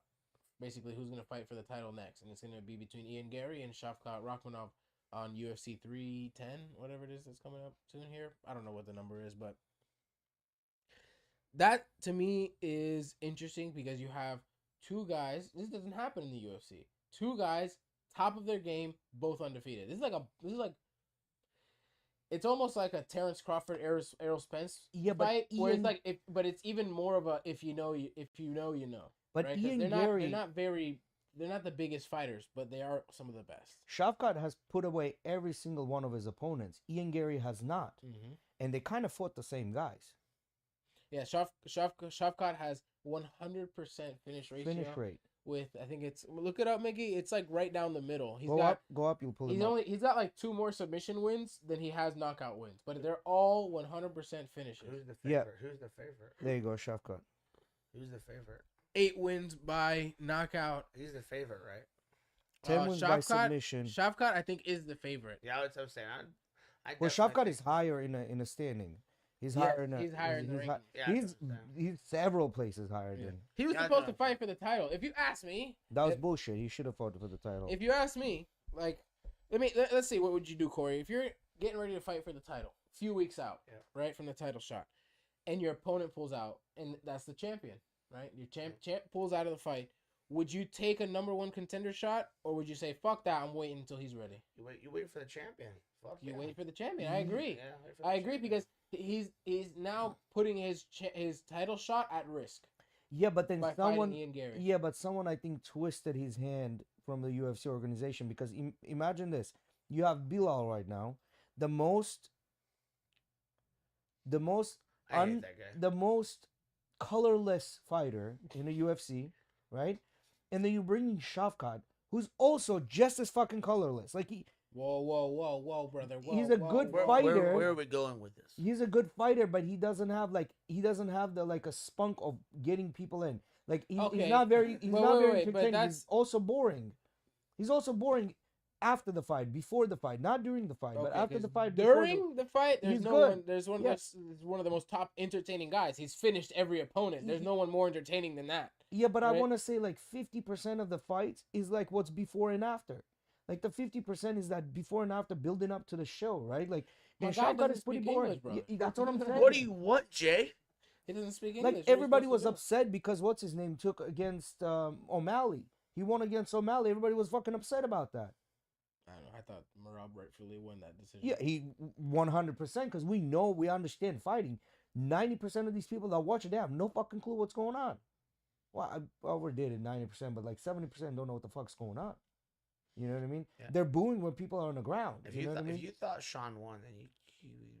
Basically, who's going to fight for the title next. And it's going to be between Ian Gary and Shavkat Rachmanov on UFC 310, whatever it is that's coming up soon here. I don't know what the number is, but that to me is interesting because you have two guys. This doesn't happen in the UFC. Two guys, top of their game, both undefeated. This is like it's almost like a Terrence Crawford, Errol Spence fight, where it's like but it's even more of a if you know you know. But right? Ian they're Gary, they're not the biggest fighters, but they are some of the best. Shavkat has put away every single one of his opponents. Ian Gary has not, and they kind of fought the same guys. Yeah, Shavkat has 100% finish ratio. Finish rate. With I think it's look it up, Mickey. It's like right down the middle. Go up. You'll pull him up. He's got like 2 more submission wins than he has knockout wins, but they're all 100% finishes. Who's the favorite? Yeah. Who's the favorite? There you go, Shavkat. Who's the favorite? 8 wins by knockout. He's the favorite, right? 10 wins by submission. Shavkat, I think, is the favorite. Yeah, that's what I'm saying. Well, Shavkat is higher in a standing. He's higher in he's higher in the ranking. Yeah, he's several places higher than. He was supposed to fight for the title. If you ask me, that was bullshit. He should have fought for the title. If you ask me, like, let's see, what would you do, Kory? If you're getting ready to fight for the title, a few weeks out, right from the title shot, and your opponent pulls out, and that's the champion, right? Your champ pulls out of the fight. Would you take a number 1 contender shot, or would you say, "Fuck that, I'm waiting until he's ready"? You wait for the champion. Fuck you yeah. wait for the champion. I agree. Yeah, I agree because he's now putting his title shot at risk. Yeah, but then someone. Ian Gary. Yeah, but someone I think twisted his hand from the UFC organization because imagine this: you have Bilal right now, the most I hate that guy. the most colorless fighter in the UFC, right? And then you bring in Shavkat, who's also just as fucking colorless. Like Whoa, brother. He's a good fighter. Where are we going with this? He's a good fighter, but he doesn't have the like a spunk of getting people in. Like he's not very entertaining. He's also boring. He's also boring after the fight, before the fight, not during the fight, but after the fight. During the fight, he's good. There's one of the most top entertaining guys. He's finished every opponent. There's no one more entertaining than that. Yeah, but I want to say like 50% of the fights is like what's before and after. Like the 50% is that before and after building up to the show, right? Like, and Shavkat is pretty boring. English, bro. Yeah, that's what I'm saying. What do you want, Jay? He doesn't speak English. Like everybody was upset because what's his name took against O'Malley. He won against O'Malley. Everybody was fucking upset about that. I don't know. I thought Merab rightfully won that decision. Yeah, he 100% because we understand fighting. 90% of these people that watch it, they have no fucking clue what's going on. Well, I overdid it 90%, but like 70% don't know what the fuck's going on. You know what I mean? Yeah. They're booing when people are on the ground. If you thought Sean won, then you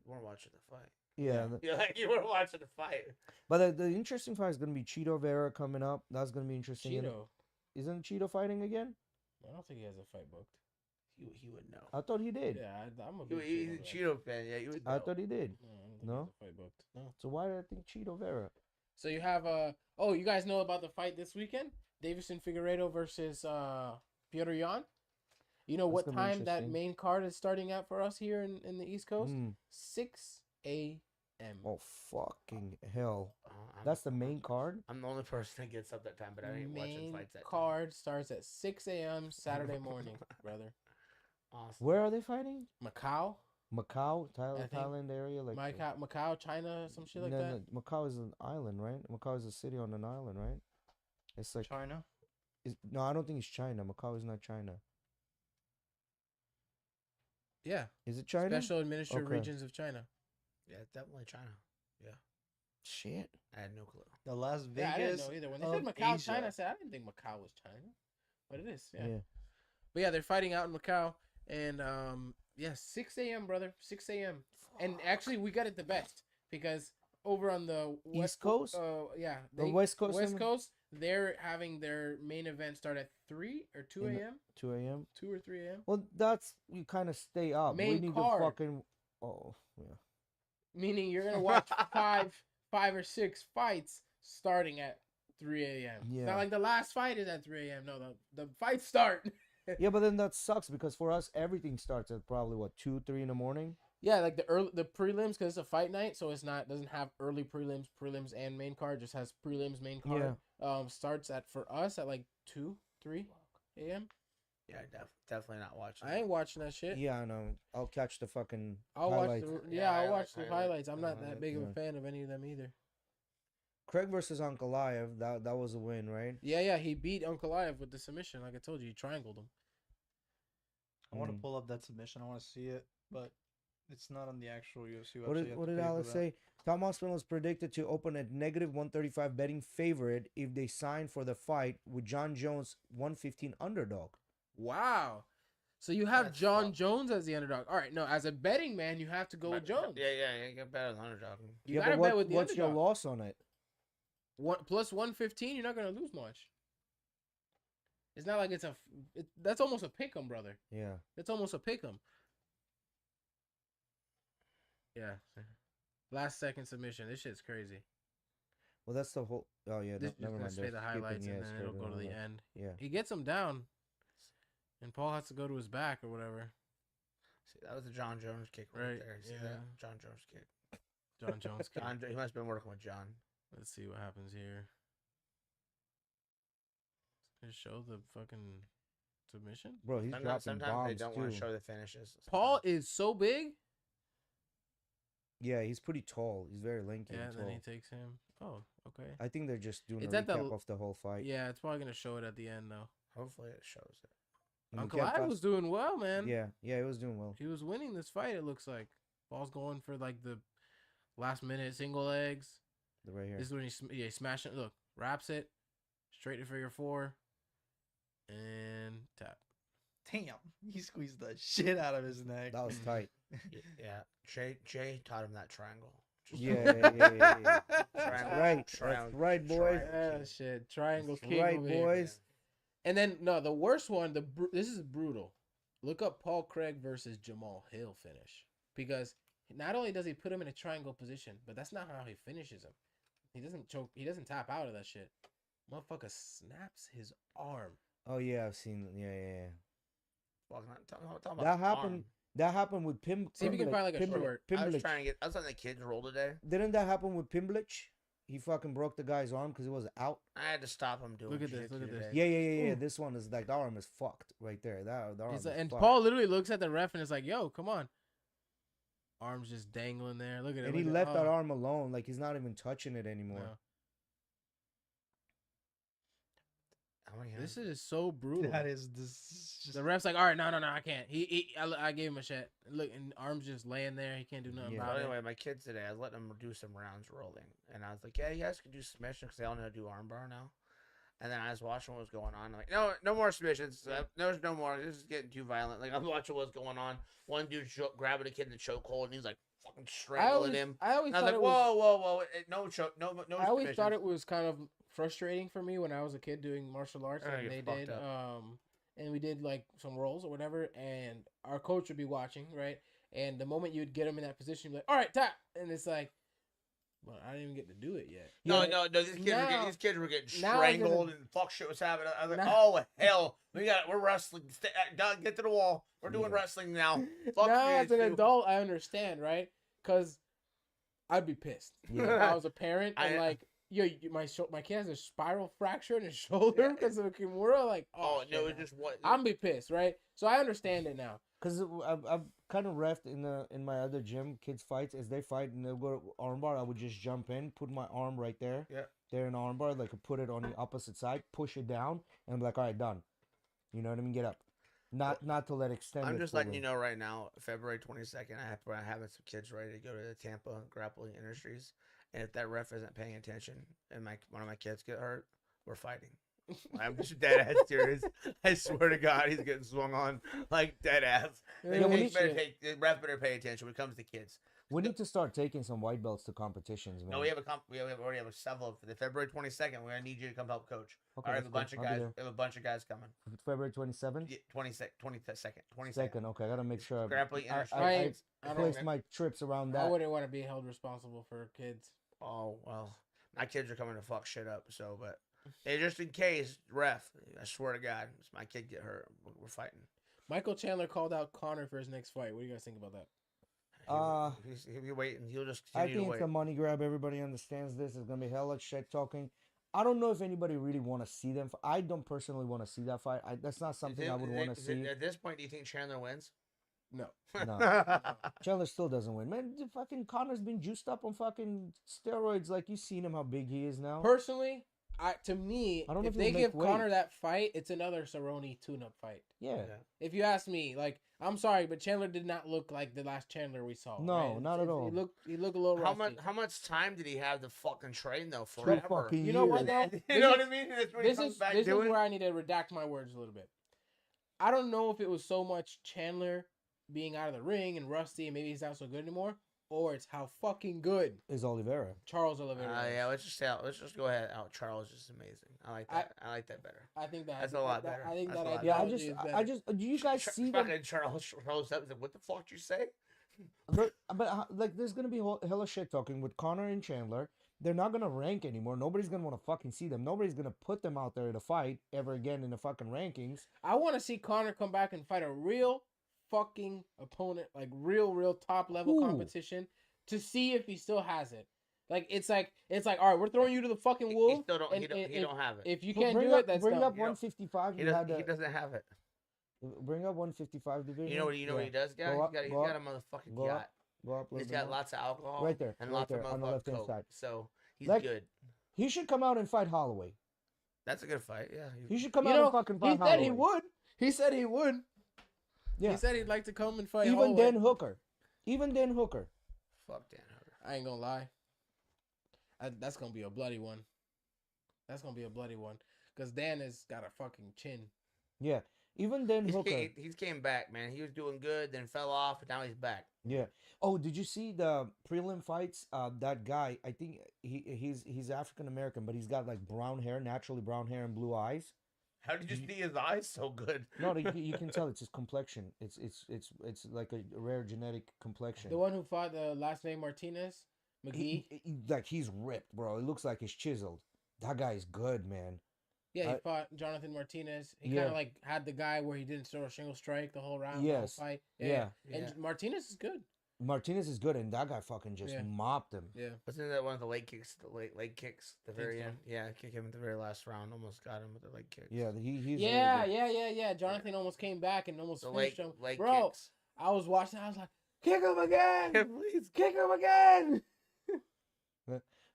weren't watching the fight. Yeah. You weren't watching the fight. But the interesting fight is going to be Cheeto Vera coming up. That's going to be interesting. Cheeto. Isn't Cheeto fighting again? I don't think he has a fight booked. He would know. I thought he did. Yeah, I'm a big he's a Cheeto fan. Yeah, you would know. I thought he did. No? Fight booked. No. So why did I think Cheeto Vera? So you have you guys know about the fight this weekend? Davison Figueiredo versus Petr Yan. You know what time that main card is starting at for us here in the East Coast? 6 a.m. Oh, fucking hell. That's the main card? I'm the only person that gets up that time, but I ain't watching fights that time. Card starts at 6 a.m. Saturday morning, brother. Awesome. Where are they fighting? Macau, Thailand area? Like Macau, China, some shit like that? No, Macau is an island, right? Macau is a city on an island, right? It's like China? No, I don't think it's China. Macau is not China. Yeah. Is it China? Special Administered Regions of China. Yeah, it's definitely China. Yeah. Shit. I had no clue. The Las Vegas. I didn't know either. When they said Macau, China, I said, I didn't think Macau was China. But it is. Yeah. But yeah, they're fighting out in Macau. And 6 a.m., brother. 6 a.m. And actually, we got it the best. Because over on the East Coast? The West Coast? West Coast, they're having their main event start at 3 or 2 a.m. 2 a.m. 2 or 3 a.m. Well, that's you kind of stay up. Main we need card. to fucking. Oh yeah. Meaning you're gonna watch five or six fights starting at 3 a.m. Yeah. It's not like the last fight is at 3 a.m. No, the fights start Yeah, but then that sucks because for us everything starts at probably what 2, 3 in the morning. Yeah, like the prelims because it's a fight night, so it's not doesn't have early prelims and main card. Just has prelims, main card. Starts at for us at like 2, 3 a.m. Yeah, definitely not watching. I ain't watching that shit. Yeah, I know. I'll catch the fucking I'll watch highlights. I'll watch the highlights. highlights. I'm not that big of a Yeah. fan of any of them either. Craig versus Ankalaev, that was a win, right? Yeah, he beat Ankalaev with the submission. Like I told you, he triangled him. I want to Mm. pull up that submission. I want to see it, but it's not on the actual UFC website. What You did have what to did pay for Alex that. say? Tom Osman was predicted to open at negative 135 betting favorite if they sign for the fight with John Jones 115 underdog. Wow. So you have That's John fucked. Jones as the underdog. All right, no, as a betting man, you have to go with Jones. Yeah, you get better than underdog. You yeah, gotta but bet with the what's underdog. your loss on it? Plus 115, you're not gonna lose much. It's not like that's almost a pick 'em, brother. Yeah. That's almost a pick 'em. Yeah. Last second submission. This shit's crazy. Well, that's the whole. Oh yeah, This never just gonna mind. stay they're the skipping, highlights yeah, and then straight it'll to go to the highlights. end. Yeah. He gets him down, and Paul has to go to his back or whatever. See, that was the John Jones kick right, Right, there. See yeah. that? John Jones kick. John Jones. kick. He must have been working with John. Let's see what happens here. Just show the fucking submission. Bro, he's dropping Sometimes bombs they don't too. want to show the finishes. Paul is so big. Yeah, he's pretty tall. He's very lanky Yeah, and and tall. then he takes him. Oh, okay. I think they're just doing It's a at the recap l- of the whole fight. Yeah, it's probably gonna show it at the end though. Hopefully it shows it. And we Uncle kept I us- was doing well, man. Yeah, he was doing well. He was winning this fight. It looks like Paul's going for like the last minute single legs. Right here. This is when he smash it. Look, wraps it straight to figure 4, and tap. Damn, he squeezed the shit out of his neck. That was tight. Yeah, Jay taught him that triangle. Just Yeah. That's Triangle, right. triangle, That's right, boys. triangle. Yeah, shit. Triangle That's king right, over here. boys. And then no, the worst one. This is brutal. Look up Paul Craig versus Jamal Hill finish, because not only does he put him in a triangle position, but that's not how he finishes him. He doesn't choke. He doesn't tap out of that shit. Motherfucker snaps his arm. Oh yeah, I've seen. Yeah. Fucking talking about That the happened. arm. That happened with See if you can find like a short. I was Pimblic. trying to get. I was on the kids roll today. Didn't that happen with Pimblic? He fucking broke the guy's arm because it was out. I had to stop him doing. Look at this, jiu-jitsu look at this. today. Yeah. Ooh. This one is like the arm is fucked right there. The arm He's is like, and fucked. Paul literally looks at the ref and is like, "Yo, come on." Arms just dangling there. Look at it. And he look at- left that oh, arm alone. Like he's not even touching it anymore. no. Oh, yeah. This is so brutal. That is this. Just, The ref's like, all right, no, I can't. I gave him a shot. Look, and arms just laying there. He can't do nothing Yeah. about But it. anyway, my kids today, I was letting them do some rounds rolling, and I was like, "Yeah, you guys can do submission because they all know how to do armbar now." And then I was watching what was going on. I'm like, no more submissions. No more. This is getting too violent. Like I'm watching what's going on. One dude grabbing a kid in the chokehold, and he's like fucking strangling him. I always And I was thought like, it was. whoa, no choke, no. I always thought submissions. it was kind of frustrating for me when I was a kid doing martial arts, Oh, and you're they fucked did, up. and we did like some rolls or whatever, and our coach would be watching, right? And the moment you'd get him in that position, you'd be like, all right, tap, and it's like, well, I didn't even get to do it yet. No, Yeah. these kids were getting now I strangled and fuck shit was happening. I was like, Now- oh hell, we're wrestling. Doug, get to the wall. We're doing wrestling now. Fuck Now these as an two. adult, I understand, right? Because I'd be pissed. Yeah. If I was a parent and like, yo, my kid has a spiral fracture in his shoulder because of a Kimura. Like, Oh shit, no, it's man. just what I'm be pissed, right? So I understand it now. Cause I've kind of refed in my other gym kids fights as they fight and they'll go armbar. I would just jump in, put my arm right there. Yeah. There in armbar, like put it on the opposite side, push it down, and be like, all right, done. You know what I mean? Get up. Not to let it extend. I'm it just letting fully. you know right now, February 22nd, I'm having some kids ready to go to the Tampa Grappling Industries, and if that ref isn't paying attention and one of my kids get hurt, we're fighting. I'm just dead ass serious. I swear to God, he's getting swung on like dead ass. Yeah, The ref better pay attention when it comes to kids. We need to start taking some white belts to competitions, man. No, we already have several for the February 22nd. We're gonna need you to come help coach. Okay, I have that's a bunch cool. of I'll be guys. there. We have a bunch of guys coming. February 27th. Yeah, 22nd. Second. Okay, I gotta make sure. Grappling I, Industries. I, I I don't- placed my trips around I that. wouldn't want to be held responsible for kids. Oh well, my kids are coming to fuck shit up. So, but Hey, just in case, ref. I swear to God, if my kid get hurt, we're fighting. Michael Chandler called out Connor for his next fight. What do you guys think about that? He'll be waiting. He'll just I continue think to it's a wait. money grab. Everybody understands this. It's gonna be hella shit talking. I don't know if anybody really want to see them. I don't personally want to see that fight. That's not something I would want to see. At this point, do you think Chandler wins? No. No. Chandler still doesn't win. Man, the fucking Connor's been juiced up on fucking steroids. Like, you seen him how big he is now. Personally, to me, I don't know if if they he'll give make weight. Connor that fight, it's another Cerrone tune-up fight. Yeah. If you ask me, like, I'm sorry, but Chandler did not look like the last Chandler we saw. No, right? not at all. He looked a little rusty. How much time did he have to fucking train though? 2 Forever. fucking You know what, years. though? You know what I mean? That's what he This comes is back this is doing. where I need to redact my words a little bit. I don't know if it was so much Chandler being out of the ring and rusty and maybe he's not so good anymore, or it's how fucking good Is Oliveira. Charles Oliveira is. Yeah, let's just go ahead. Oh, Charles is amazing. I like that. I like that better. I think That's a lot better. I think That's that a lot Yeah, ideology is better. I just, do you guys see them? Fucking Charles rose up and said, "What the fuck you say?" But like, there's gonna be hella shit talking with Connor and Chandler. They're not gonna rank anymore. Nobody's gonna want to fucking see them. Nobody's gonna put them out there to fight ever again in the fucking rankings. I want to see Connor come back and fight a real fucking opponent, like real top level Who? competition, to see if he still has it. Like it's like all right, we're throwing you to the fucking He wolves. still don't. and He don't have it. If you Well, can't bring do up, it, that's bring done. up You don't- 155. He You had doesn't. He to doesn't have it. bring up 155 division. You know what? What he does, guys. Go up, He's go got a up, motherfucking go yacht. up, go up a He's little got bit more. lots of alcohol. Right there, And right lots there, of on the motherfucking left-hand coke. side. So he's Like, good. He should come out and fight Holloway. That's a good fight. Yeah. He should come You out know, and fucking fight he Holloway. said he would. He said he would. Yeah. He said he'd like to come and fight. Even Holloway. Dan Hooker. Even Dan Hooker. Fuck Dan Hooker. I ain't gonna lie. That's gonna be a bloody one. That's gonna be a bloody one. Cause Dan has got a fucking chin. Yeah. Even Dan Hooker. He's came back, man. He was doing good, then fell off, and now he's back. Yeah. Oh, did you see the prelim fights? That guy, I think he's African American, but he's got like brown hair, naturally brown hair and blue eyes. How did you see his eyes so good? No, you can tell it's his complexion. It's like a rare genetic complexion. The one who fought the last name Martinez, McGee. Like, he's ripped, bro. It looks like he's chiseled. That guy's good, man. Yeah, he fought Jonathan Martinez. He Yeah. kind of like had the guy where he didn't throw a single strike the whole round, Yes. the whole fight. Yeah. And Yeah. Martinez is good. Martinez is good, and that guy fucking just Yeah. mopped him. Yeah. Wasn't that one of the leg kicks? The leg kicks at the Think very so. end. Yeah, kick him at the very last round. Almost got him with the leg kicks. Yeah, he's Yeah, really good. yeah. Jonathan almost came back and almost The finished leg him. leg Bro, kicks. I was watching. I was like, kick him again! Please. Kick him again!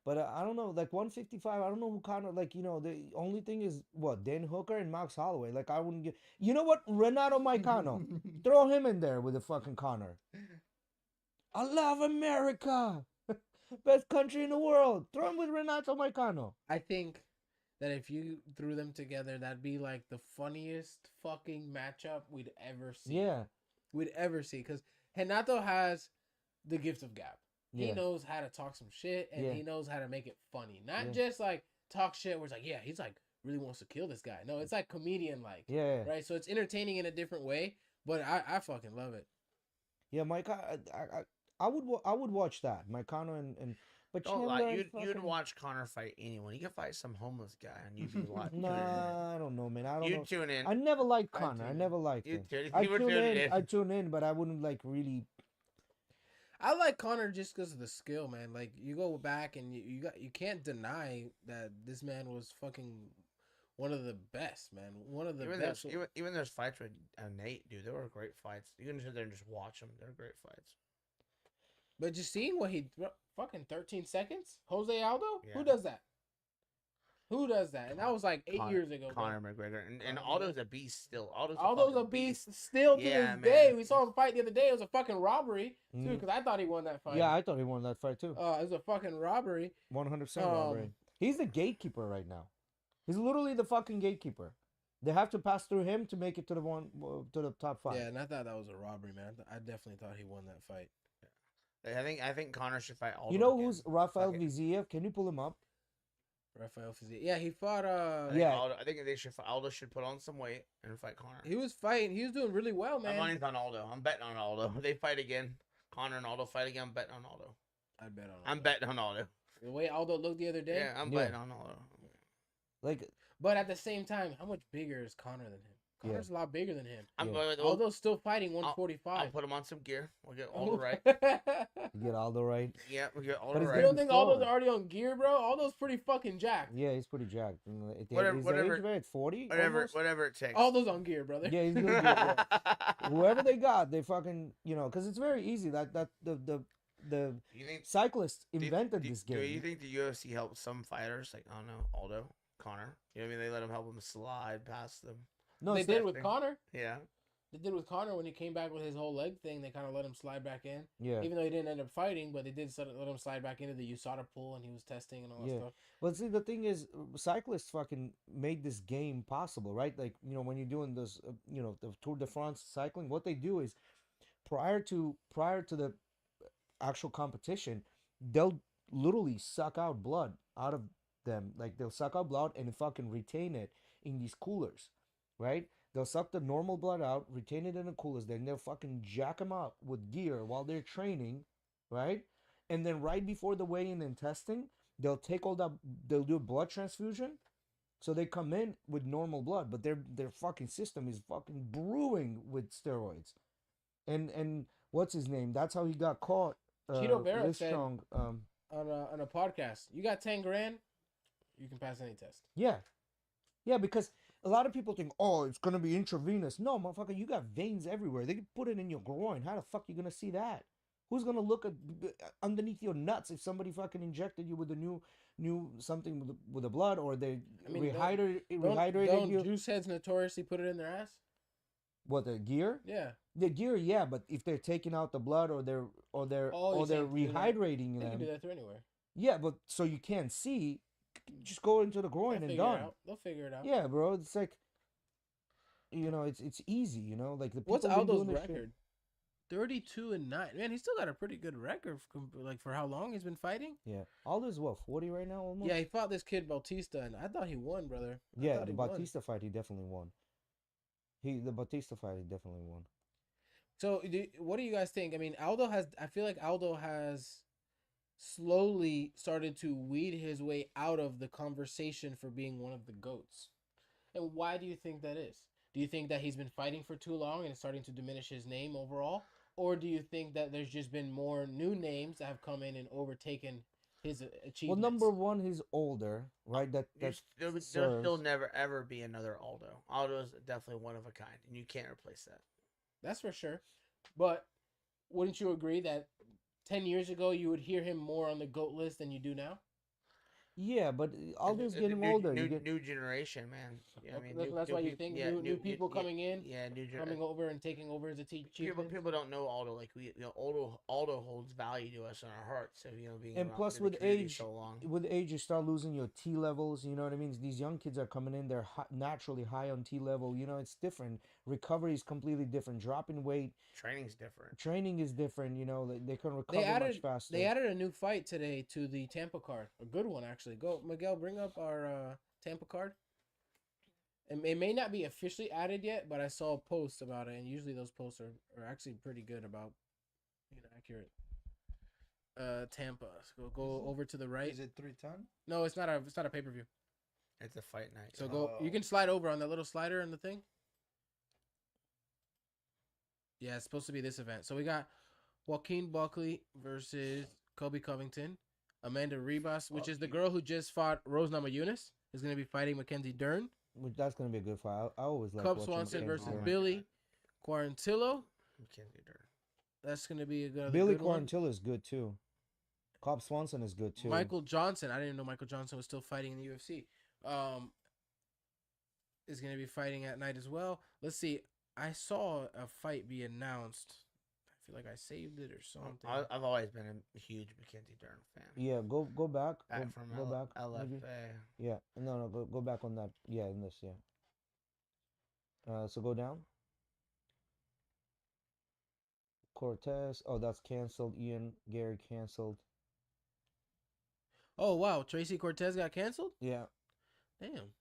But I don't know, like 155. I don't know who kind of like, the only thing is what, Dan Hooker and Max Holloway. Like, I wouldn't get. You know what, Renato Moicano, throw him in there with the fucking Connor. I love America, best country in the world. Throw him with Renato Moicano. I think that if you threw them together, that'd be like the funniest fucking matchup we'd ever see. Yeah, We'd ever see. Because Renato has the gift of gab. He yeah, knows how to talk some shit and Yeah. he knows how to make it funny. Not Yeah. just like talk shit where it's like, yeah, he's like really wants to kill this guy. No, it's like comedian like. yeah, Right? So it's entertaining in a different way, but I fucking love it. yeah. Mike, I would watch that, Moicano and but Don't lie. Chandler, You'd fucking- watch Connor fight anyone. You could fight some homeless guy and you'd be watching. Nah, I don't know, man. I don't know. You tune in. I never liked I Connor. I tune never liked You him. tune- I you were tune tuning in. in. I tune in, but I wouldn't like really. I like Connor just because of the skill, man. Like you go back and you can't deny that this man was fucking one of the best, man. One of the Even best. even those fights with Nate, dude, they were great fights. You can sit there and just watch them. They're great fights. But just seeing what he fucking 13 seconds, Jose Aldo, Yeah. who does that? Who does that? And that was like 8 years ago. bro. Conor McGregor and Conor Aldo's a beast still. Aldo's Aldo's a fucking beast still to Yeah, this day. man. We saw him fight the other day. It was a fucking robbery too, Mhm. because I thought he won that fight. Yeah, I thought he won that fight too. it was a fucking robbery. 100% robbery. um, He's the gatekeeper right now. He's literally the fucking gatekeeper. They have to pass through him to make it to the top 5. Yeah, and I thought that was a robbery, man. I definitely thought he won that fight. I think Conor should fight Aldo. You know again. who's Rafael Fuck it. Viziev? Can you pull him up? Rafael Fiziev. Yeah, he fought. Yeah. I think they should. Aldo should put on some weight and fight Conor. He was fighting. He was doing really well, My man. money's on Aldo. I'm betting on Aldo. They fight again. Conor and Aldo fight again. I'm betting on Aldo. I bet on. I'm betting on Aldo. the way Aldo looked the other day. Yeah, I'm Yeah. betting on Aldo. Like, But at the same time, how much bigger is Connor than him? Yeah. Connor's a lot bigger than him. I'm Yeah. going with Although still fighting I'll 145. put him on some gear. We'll get Aldo right. you get Aldo right. Yeah, we'll get Aldo But he's You right. don't be think Aldo's strong. already on gear, bro? Aldo's pretty fucking jacked. Yeah, he's pretty jacked. At the Whatever- is whatever- the age, man, it's 40. Whatever it takes. Aldo's on gear, brother. Yeah, he's gonna get, yeah. Whoever they got, they fucking, because it's very easy. That the You think cyclists do you- invented do, this Do game. you think the UFC helped some fighters like I don't know Aldo, Connor? You know what I mean? They let him help him slide past them. No, They it's did not- with Connor. Yeah. They did with Connor when he came back with his whole leg thing. They kind of let him slide back in. Yeah. Even though he didn't end up fighting, but they did sort of let him slide back into the USADA pool, and he was testing and all that Yeah. stuff. But see, the thing is, cyclists fucking made this game possible, right? Like, when you're doing this, the Tour de France cycling, what they do is prior to the actual competition, they'll literally suck out blood out of them. Like, they'll suck out blood and fucking retain it in these coolers, right? They'll suck the normal blood out, retain it in the coolers, then they'll fucking jack them up with gear while they're training, right? And then right before the weigh-in and testing, they'll take all that, they'll do a blood transfusion. So they come in with normal blood, but their fucking system is fucking brewing with steroids. And what's his name? That's how he got caught. Cheeto Vera said- Livestrong, On a podcast, you got 10 grand, you can pass any test. yeah. Yeah, because a lot of people think, oh, it's going to be intravenous. No, motherfucker, you got veins everywhere. They can put it in your groin. How the fuck you going to see that? Who's going to look at underneath your nuts if somebody fucking injected you with a new something with the blood, or they I mean, rehydrated don't you? juice heads notoriously put it in their ass? What, the gear? Yeah. The gear, yeah, but if they're taking out the blood or they're Oh, you're they're saying do that. rehydrating They can do them, that through anywhere. yeah, but so you can't see, just go into the groin and done. They'll figure it out. Yeah, bro, it's like, it's easy, like the people What's been Aldo's doing this shit. record? 32-9. Man, he's still got a pretty good record, like for how long he's been fighting. Yeah, Aldo's what, 40 right now almost. Yeah, he fought this kid Bautista, and I thought he won, brother. I Yeah, thought the he won. Bautista fight, he definitely won. The Bautista fight, he definitely won. So, what do you guys think? I mean, I feel like Aldo has slowly started to weed his way out of the conversation for being one of the GOATs. And why do you think that is? Do you think that he's been fighting for too long and it's starting to diminish his name overall? Or do you think that there's just been more new names that have come in and overtaken his achievements? Well, number one, he's older, right? That's There'll serves. still never ever be another Aldo. Aldo's definitely one of a kind, and you can't replace that. That's for sure. But wouldn't you agree that 10 years ago you would hear him more on the GOAT list than you do now? Yeah, but Aldo's The getting new, older. New, You get- new generation, man. Yeah, I mean, That's why you think new people coming in, Yeah, new coming generation. over and taking over as a People, achievement. people don't know Aldo like we. Aldo holds value to us in our hearts. So being And around plus in the with community age, so long. with age, you start losing your T levels. You know what I mean? These young kids are coming in; they're naturally high on T level. It's different. Recovery is completely different. Dropping weight, Training's different. training is different. They can recover much faster. They added a new fight today to the Tampa card. A good one, actually. Go, Miguel, bring up our Tampa card. It may not be officially added yet, but I saw a post about it, and usually those posts are actually pretty good about being accurate. Tampa. So go over to the right. Is it 310? No, it's not a pay-per-view. It's a fight night. So go. You can slide over on that little slider in the thing. Yeah, it's supposed to be this event. So we got Joaquin Buckley versus Kobe Covington. Amanda Ribas, which is the girl who just fought Rose Namajunas, is going to be fighting Mackenzie Dern. That's gonna be a good fight. I always like Cub watching Swanson Mackenzie versus Dern. Billy Quarantillo. Mackenzie Dern. That's going to be a good Billy good one. Quarantillo is good too. Cobb Swanson is good too. Michael Johnson. I didn't know Michael Johnson was still fighting in the UFC. Is going to be fighting at night as well. Let's see. I saw a fight be announced. I feel like I saved it or something. I've always been a huge Mackenzie Dern fan. Yeah, go back. Back go, from go back. LFA. maybe. Yeah, no, go back on that. Yeah, in this, yeah. So go down. Cortez. Oh, that's canceled. Ian Gary canceled. Oh, wow. Tracy Cortez got canceled? Yeah, Damn.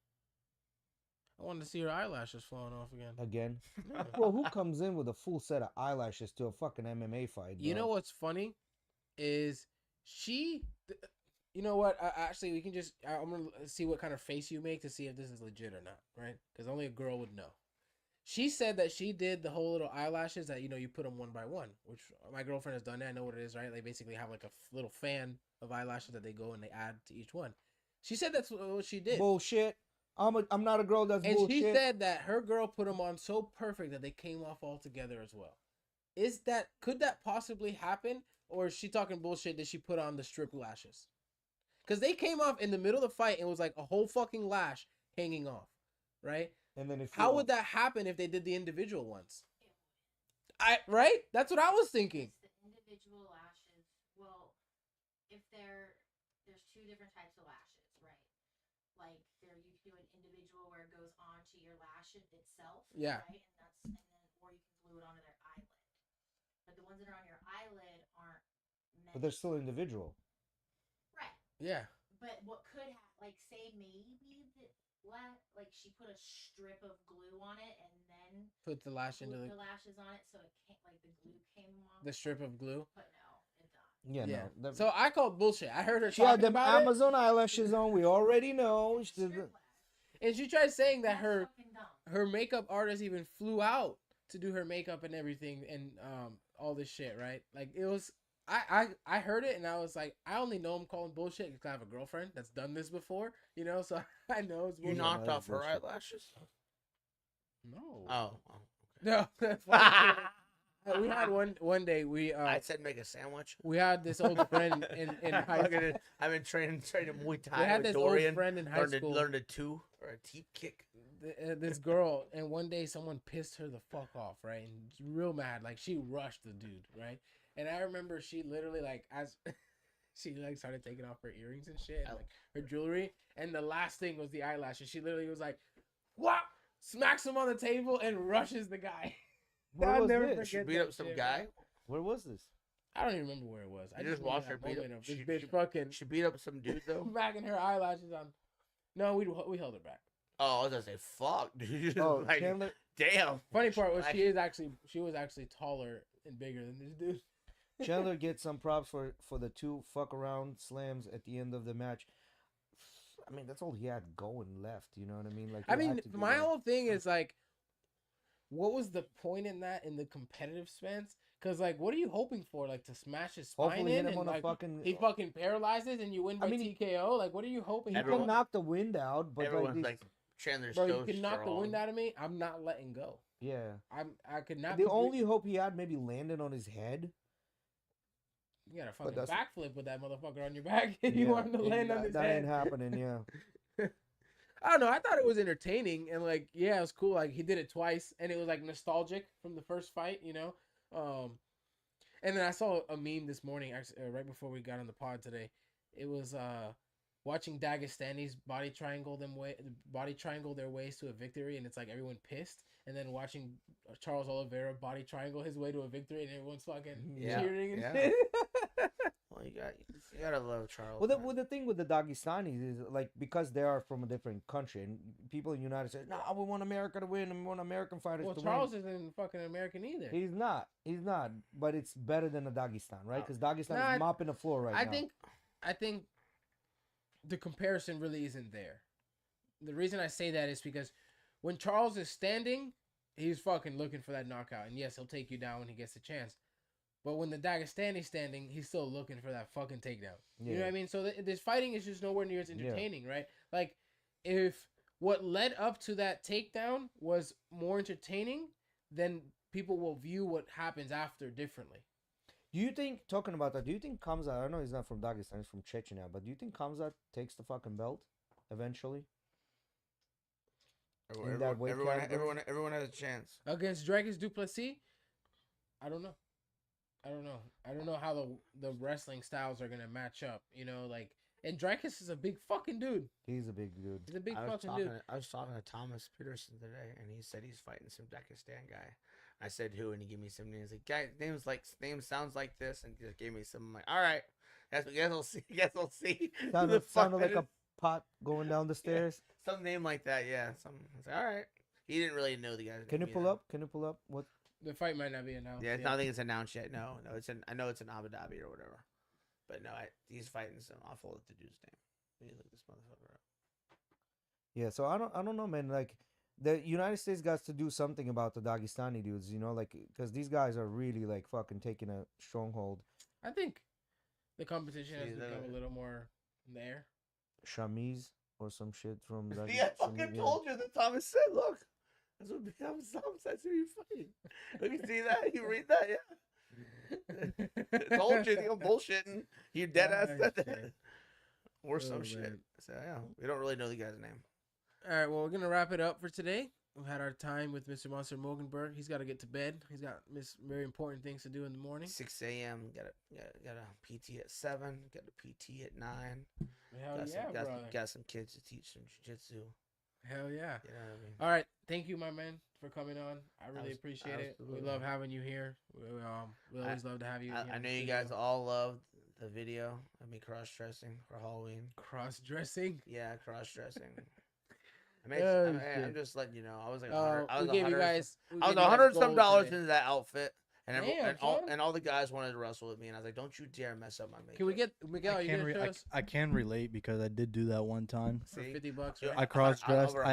I wanted to see her eyelashes falling off again. again. Yeah. Well, who comes in with a full set of eyelashes to a fucking MMA fight? You bro? know what's funny is You know what? Actually, we can just. I'm gonna see what kind of face you make to see if this is legit or not, right? Because only a girl would know. She said that she did the whole little eyelashes that you put them one by one, which my girlfriend has done that. I know what it is, right? They basically have like a little fan of eyelashes that they go and they add to each one. She said that's what she did. Bullshit. I'm not a girl that's And bullshit. she said that her girl put them on so perfect that they came off all together as well. Could that possibly happen, or is she talking bullshit that she put on the strip lashes? Because they came off in the middle of the fight and it was like a whole fucking lash hanging off, right? And then How would that happen if they did the individual ones? Right? That's what I was thinking. The individual lashes. Well, if there's two different types of lashes, right? Like you can do an individual where it goes onto your lash itself. Yeah. Right, and then or you can glue it onto their eyelid. But the ones that are on your eyelid aren't meant. But they're still individual. Right. Yeah. But what could like say maybe like she put a strip of glue on it and then Put the lash into the lashes on it so it can't like the glue came off. the strip of glue. But no, it's not. Yeah, no. So I called bullshit. I heard her She had talking them about Amazon eyelashes on. We already know. and she tried saying that That's fucking dumb. her makeup artist even flew out to do her makeup and everything and all this shit, right? Like it was I heard it and I was like, I only know I'm calling bullshit because I have a girlfriend that's done this before, so I know it's bullshit. You knocked that's off her bullshit. eyelashes? No. Oh. No. That's funny. We had one day I said make a sandwich. we had this old friend in high school. I've been training Muay Thai We had with this Dorian. old friend in high school. Learned a two or a teep kick. This girl, and one day someone pissed her the fuck off, right? And was real mad, like she rushed the dude, right? And I remember she literally as she started taking off her earrings and shit, and her jewelry, and the last thing was the eyelashes. She literally was like, "What?" Smacks him on the table and rushes the guy. Where I'll was never this? She forget beat that up some shit, guy. bro. Where was this? I don't even remember where it was. I You just remember watched her that beat moment up. of this She bitch fucking She beat up some dude though. smacking her eyelashes on. No, we held her back. Oh, I was gonna say fuck, dude. Oh, Like, Chandler. damn. Funny part was Like- she was actually taller and bigger than this dude. Chandler gets some props for the two fuck around slams at the end of the match. I mean, that's all he had going left. You know what I mean? Like, I he had mean, to do my that. whole thing is like, what was the point in that in the competitive sense? Because like, what are you hoping for? Like to smash his spine Hopefully in hit him and on a like fucking. he fucking paralyzes and you win by I mean, TKO? Like, what are you hoping? He for? can knock the wind out, but Everyone's like, like Chandler's Bro, so you can knock the strong. wind out of me. I'm not letting go. yeah. I could not. The be- only hope he had maybe landed on his head. you got a but fucking that's- backflip with that motherfucker on your back. You Yeah, want him to land on his that head. ain't happening. Yeah. I don't know. I thought it was entertaining and like, yeah, it was cool. Like he did it twice and it was like nostalgic from the first fight, And then I saw a meme this morning, actually, right before we got on the pod today. It was watching Dagestanis body triangle their ways to a victory, and it's like everyone pissed. And then watching Charles Oliveira body triangle his way to a victory, and everyone's fucking Yeah, cheering and yeah. shit. Well, you gotta love Charles. Well, man. the thing with the Dagestanis is like because they are from a different country, and people in the United States, no, we want America to win, and we want American fighters Well, to Charles win. isn't fucking American either. He's not, but it's better than the Dagestan, right? Because Dagestan Nah, is mopping the floor right now. I think the comparison really isn't there. The reason I say that is because when Charles is standing, he's fucking looking for that knockout. And yes, he'll take you down when he gets a chance. But when the Dagestani's standing, he's still looking for that fucking takedown. You know what I mean? So this fighting is just nowhere near as entertaining, right? Like, if what led up to that takedown was more entertaining, then people will view what happens after differently. Do you think, talking about that, do you think Kamzat, I know he's not from Dagestan, he's from Chechnya, but do you think Kamzat takes the fucking belt eventually? in that weight category? Everyone has a chance. Against Dracus Duplessis? I don't know. I don't know how the wrestling styles are gonna match up. And Dracus is a big fucking dude. He's a big dude. He's a big I was fucking talking. dude. I was talking to Thomas Peterson today, and he said he's fighting some Dagestan guy. I said who, and he gave me some names. Like guy name sounds like this, and he just gave me some. I'm like, all right, guess we'll see. Guess we'll see. Who the fuck Sounded like that a pot going down the stairs. some name like that. Yeah. I was like, all right. He didn't really know the guy's Can you name pull either. up? Can you pull up what? The fight might not be announced. Yeah, I don't think it's announced yet. No, I know it's in Abu Dhabi or whatever. But no, he's fighting some. I'll fold up the dude's name. Let me look this motherfucker up. Yeah, so I don't know, man. Like the United States got to do something about the Dagestani dudes, you know, like because these guys are really like fucking taking a stronghold. I think the competition has See, become a little more there. Shamiz or some shit from that. See, I fucking told you that Thomas said, look. That's what Thomas said. Who you fighting? Look, you see that? You read that? Yeah. I told you. I think I'm bullshitting. You dead ass said that. Or some shit. Man. So, yeah, we don't really know the guy's name. All right, well, we're gonna wrap it up for today. We've had our time with Mr. Monster Moegenburg. He's got to get to bed. He's got very important things to do in the morning. 6 a.m. Got a PT at 7. Got a PT at 9. Hell brother. Got some kids to teach some jiu-jitsu. Hell yeah. You know what I mean? All right, thank you, my man, for coming on. I really appreciate it. We absolutely. love having you here. We always love to have you. I know you guys all loved the video of me cross-dressing for Halloween. Cross-dressing. Yeah, cross-dressing. Oh, I'm just letting you know. I was like, we gave you guys. I was $100 some into that outfit, and Damn, all the guys wanted to wrestle with me, and I was like, don't you dare mess up my makeup. Can we get Miguel? You gonna show us? I can relate because I did do that one time. For See? $50, Yeah. right? I cross dressed. Over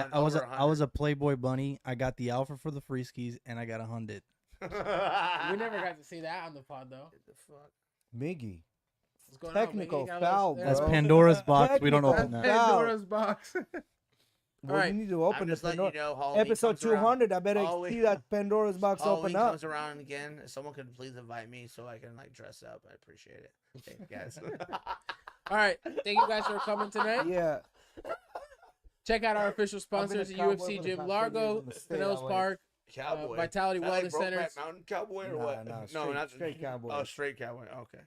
I was a Playboy bunny. I got the alpha for the free skis, and I got 100. We never got to see that on the pod though. What the fuck? Miggy. What's going Technical on, Miggy? foul, Got That's bro. Pandora's box. We don't Technical open that. foul. Pandora's box. Well, Alright. you need to I'm open just the letting Pandora. you know, Halloween Episode comes around. 200. I better Halloween- see that Pandora's box Halloween open up. comes around again. If someone could please invite me so I can like dress up, I appreciate it. Thank you guys. All right, thank you guys for coming tonight. Yeah. Check out our official I've been a sponsors: cowboy UFC for the Gym past 10 years Largo, in the state, Pinellas LA. Park, Cowboy. Vitality Is that like Wellness Brokeback Centers. Mountain Cowboy or Nah, what? nah, no, straight- not straight cowboy. Oh, straight cowboy. Okay.